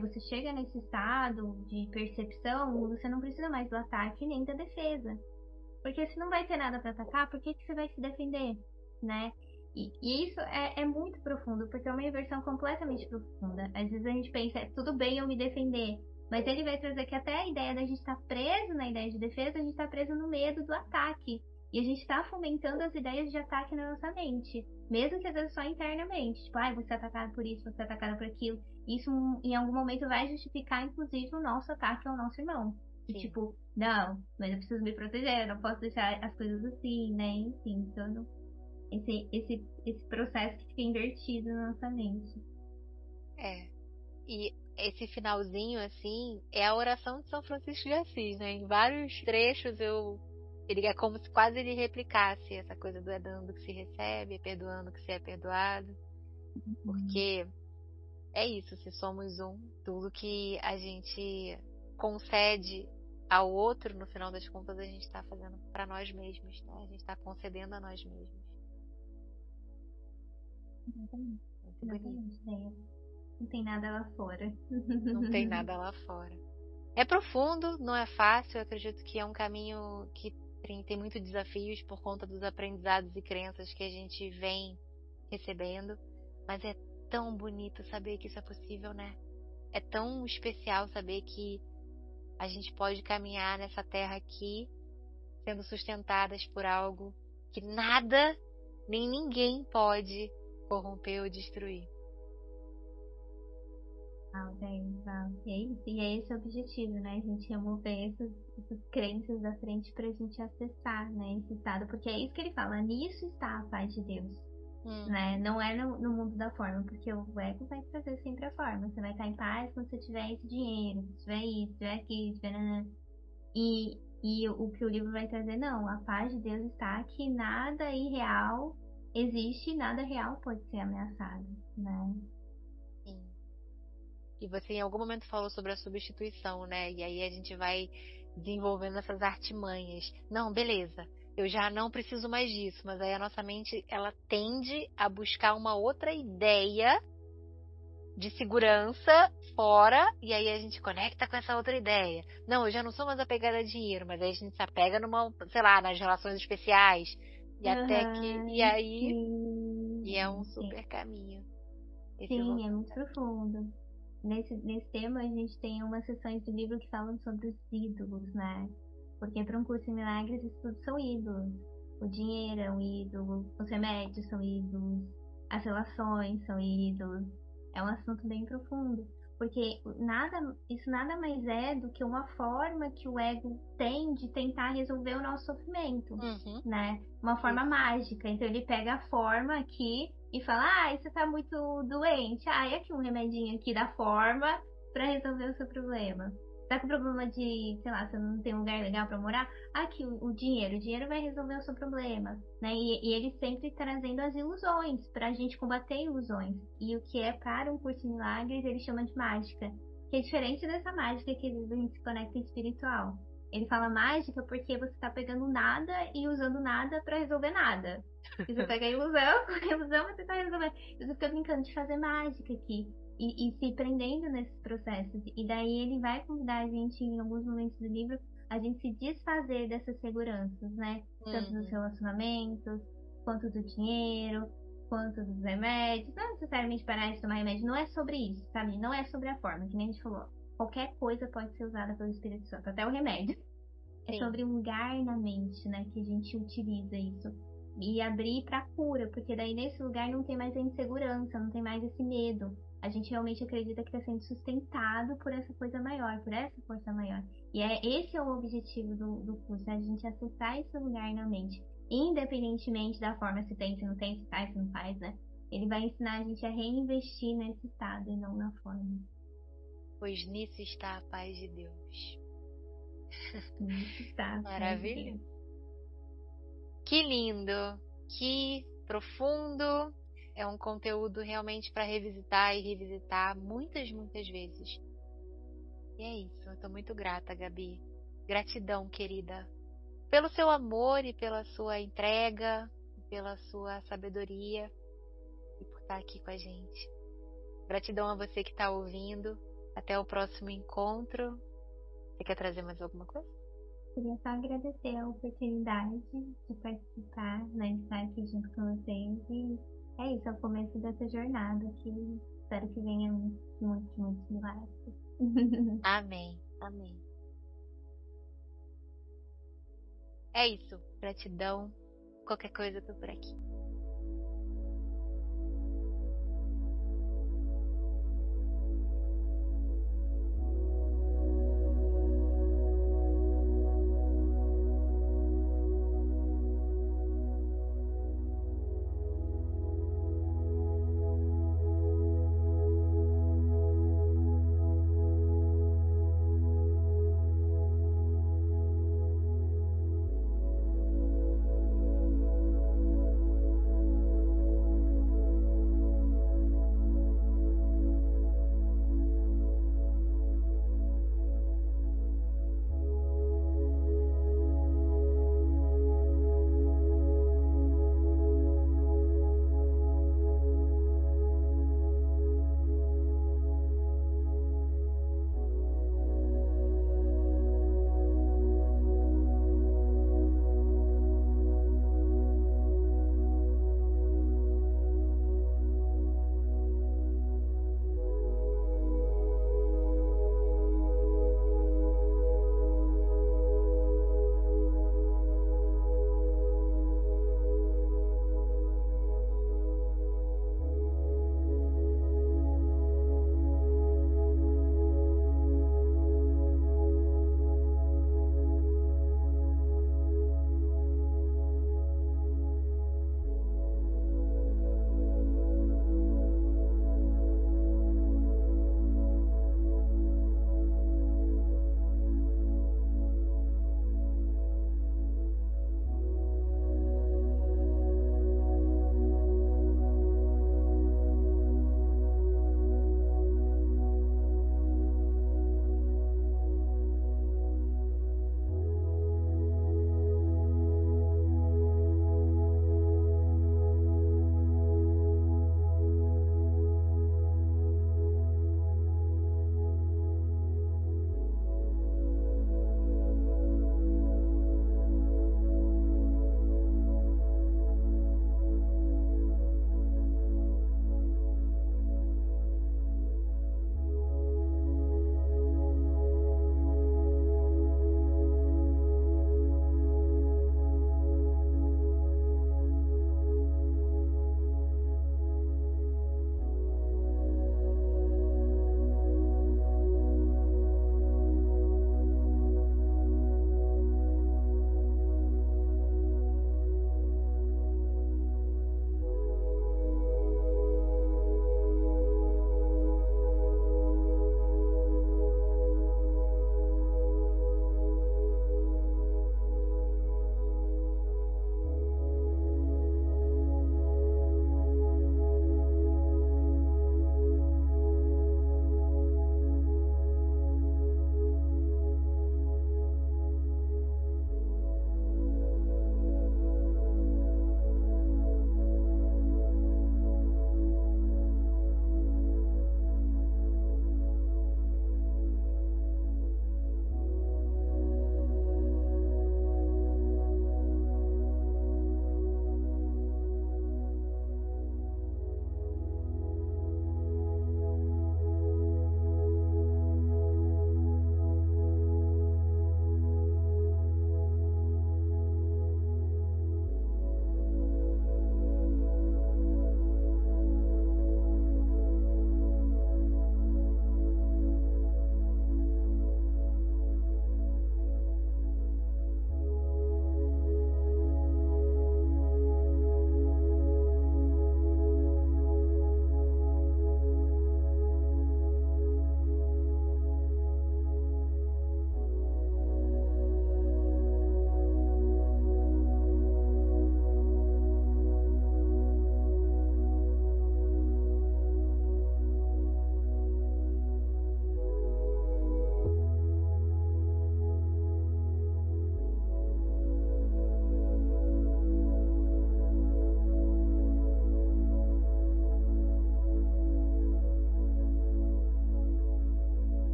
você chega nesse estado de percepção, você não precisa mais do ataque nem da defesa. Porque se não vai ter nada para atacar, por que você vai se defender, né? E isso é muito profundo, porque é uma inversão completamente profunda. Às vezes a gente pensa, tudo bem eu me defender, mas ele vai trazer que até a ideia da gente estar preso na ideia de defesa, a gente está preso no medo do ataque. E a gente está fomentando as ideias de ataque na nossa mente, mesmo que às vezes só internamente. Tipo, você é atacado por isso, você é atacado por aquilo. Isso em algum momento vai justificar, inclusive, o nosso ataque ao nosso irmão. E tipo, não, mas eu preciso me proteger, eu não posso deixar as coisas assim, né? Enfim, então esse processo que fica invertido na nossa mente. E esse finalzinho, assim, é a oração de São Francisco de Assis, né? Em vários trechos ele é como se quase ele replicasse essa coisa do é dando que se recebe, é perdoando que se é perdoado. Porque é isso, se somos um, tudo que a gente concede ao outro, no final das contas, a gente está fazendo para nós mesmos, né? A gente está concedendo a nós mesmos. Exatamente. Não tem nada lá fora. Não tem nada lá fora. É profundo, não é fácil. Eu acredito que é um caminho que tem muitos desafios por conta dos aprendizados e crenças que a gente vem recebendo. Mas é tão bonito saber que isso é possível, né? É tão especial saber que a gente pode caminhar nessa terra aqui sendo sustentadas por algo que nada, nem ninguém pode corromper ou destruir. E é esse o objetivo, né? A gente remover essas crenças da frente pra gente acessar, né? Esse estado, porque é isso que ele fala, nisso está a paz de Deus. Né? Não é no mundo da forma, porque o ego vai trazer sempre a forma. Você vai estar em paz quando você tiver esse dinheiro, se tiver isso, tiver aquilo, tiver... E o que o livro vai trazer, não, a paz de Deus está que nada irreal existe e nada real pode ser ameaçado, né? Sim. E você em algum momento falou sobre a substituição, né? E aí a gente vai desenvolvendo essas artimanhas. Não, beleza, eu já não preciso mais disso, mas aí a nossa mente, ela tende a buscar uma outra ideia de segurança fora, e aí a gente conecta com essa outra ideia. Não, eu já não sou mais apegada a dinheiro, mas aí a gente se apega sei lá, nas relações especiais. E até que. E aí. Sim, e é um super caminho. Sim, é muito profundo. Nesse tema, a gente tem umas sessões do livro que falam sobre os ídolos, né? Porque para um curso em milagres, isso tudo são ídolos. O dinheiro é um ídolo, os remédios são ídolos, as relações são ídolos. É um assunto bem profundo, porque isso nada mais é do que uma forma que o ego tem de tentar resolver o nosso sofrimento, Uhum. né? Uma forma mágica. Então ele pega a forma aqui e fala: ah, você tá muito doente. Ah, e aqui um remedinho aqui da forma para resolver o seu problema. Tá com problema de, sei lá, você não tem um lugar legal para morar? Aqui o dinheiro vai resolver o seu problema, né? E ele sempre trazendo as ilusões, para a gente combater ilusões. E o que é para um curso de milagres, ele chama de mágica, que é diferente dessa mágica que a gente se conecta espiritual. Ele fala mágica porque você está pegando nada e usando nada para resolver nada. E você pega a ilusão, a ilusão você está resolvendo. Você fica brincando de fazer mágica aqui. E se prendendo nesses processos. E daí ele vai convidar a gente, em alguns momentos do livro, a gente se desfazer dessas seguranças, né? Tanto dos relacionamentos, quanto do dinheiro, quanto dos remédios. Não necessariamente parar de tomar remédio, não é sobre isso, sabe? Não é sobre a forma, que nem a gente falou. Qualquer coisa pode ser usada pelo Espírito Santo, até o remédio. É sobre um lugar na mente, né? Que a gente utiliza isso. E abrir para cura, porque daí nesse lugar não tem mais a insegurança, não tem mais esse medo. A gente realmente acredita que está sendo sustentado por essa coisa maior, por essa força maior. E esse é o objetivo do curso, é a gente acessar esse lugar na mente. Independentemente da forma, se tem, se não tem, se faz, se não faz, né? Ele vai ensinar a gente a reinvestir nesse estado e não na forma. Pois nisso está a paz de Deus. Nisso está a paz de Deus. Maravilha. Que lindo, que profundo. É um conteúdo realmente para revisitar e revisitar muitas, muitas vezes. E é isso, eu estou muito grata, Gabi. Gratidão, querida, pelo seu amor e pela sua entrega, pela sua sabedoria e por estar aqui com a gente. Gratidão a você que está ouvindo. Até o próximo encontro. Você quer trazer mais alguma coisa? Queria só agradecer a oportunidade de participar, né, de estar aqui junto com vocês. E é isso, é o começo dessa jornada que espero que venha muitos, muitos milagres. Amém, amém. É isso. Gratidão. Qualquer coisa eu tô por aqui.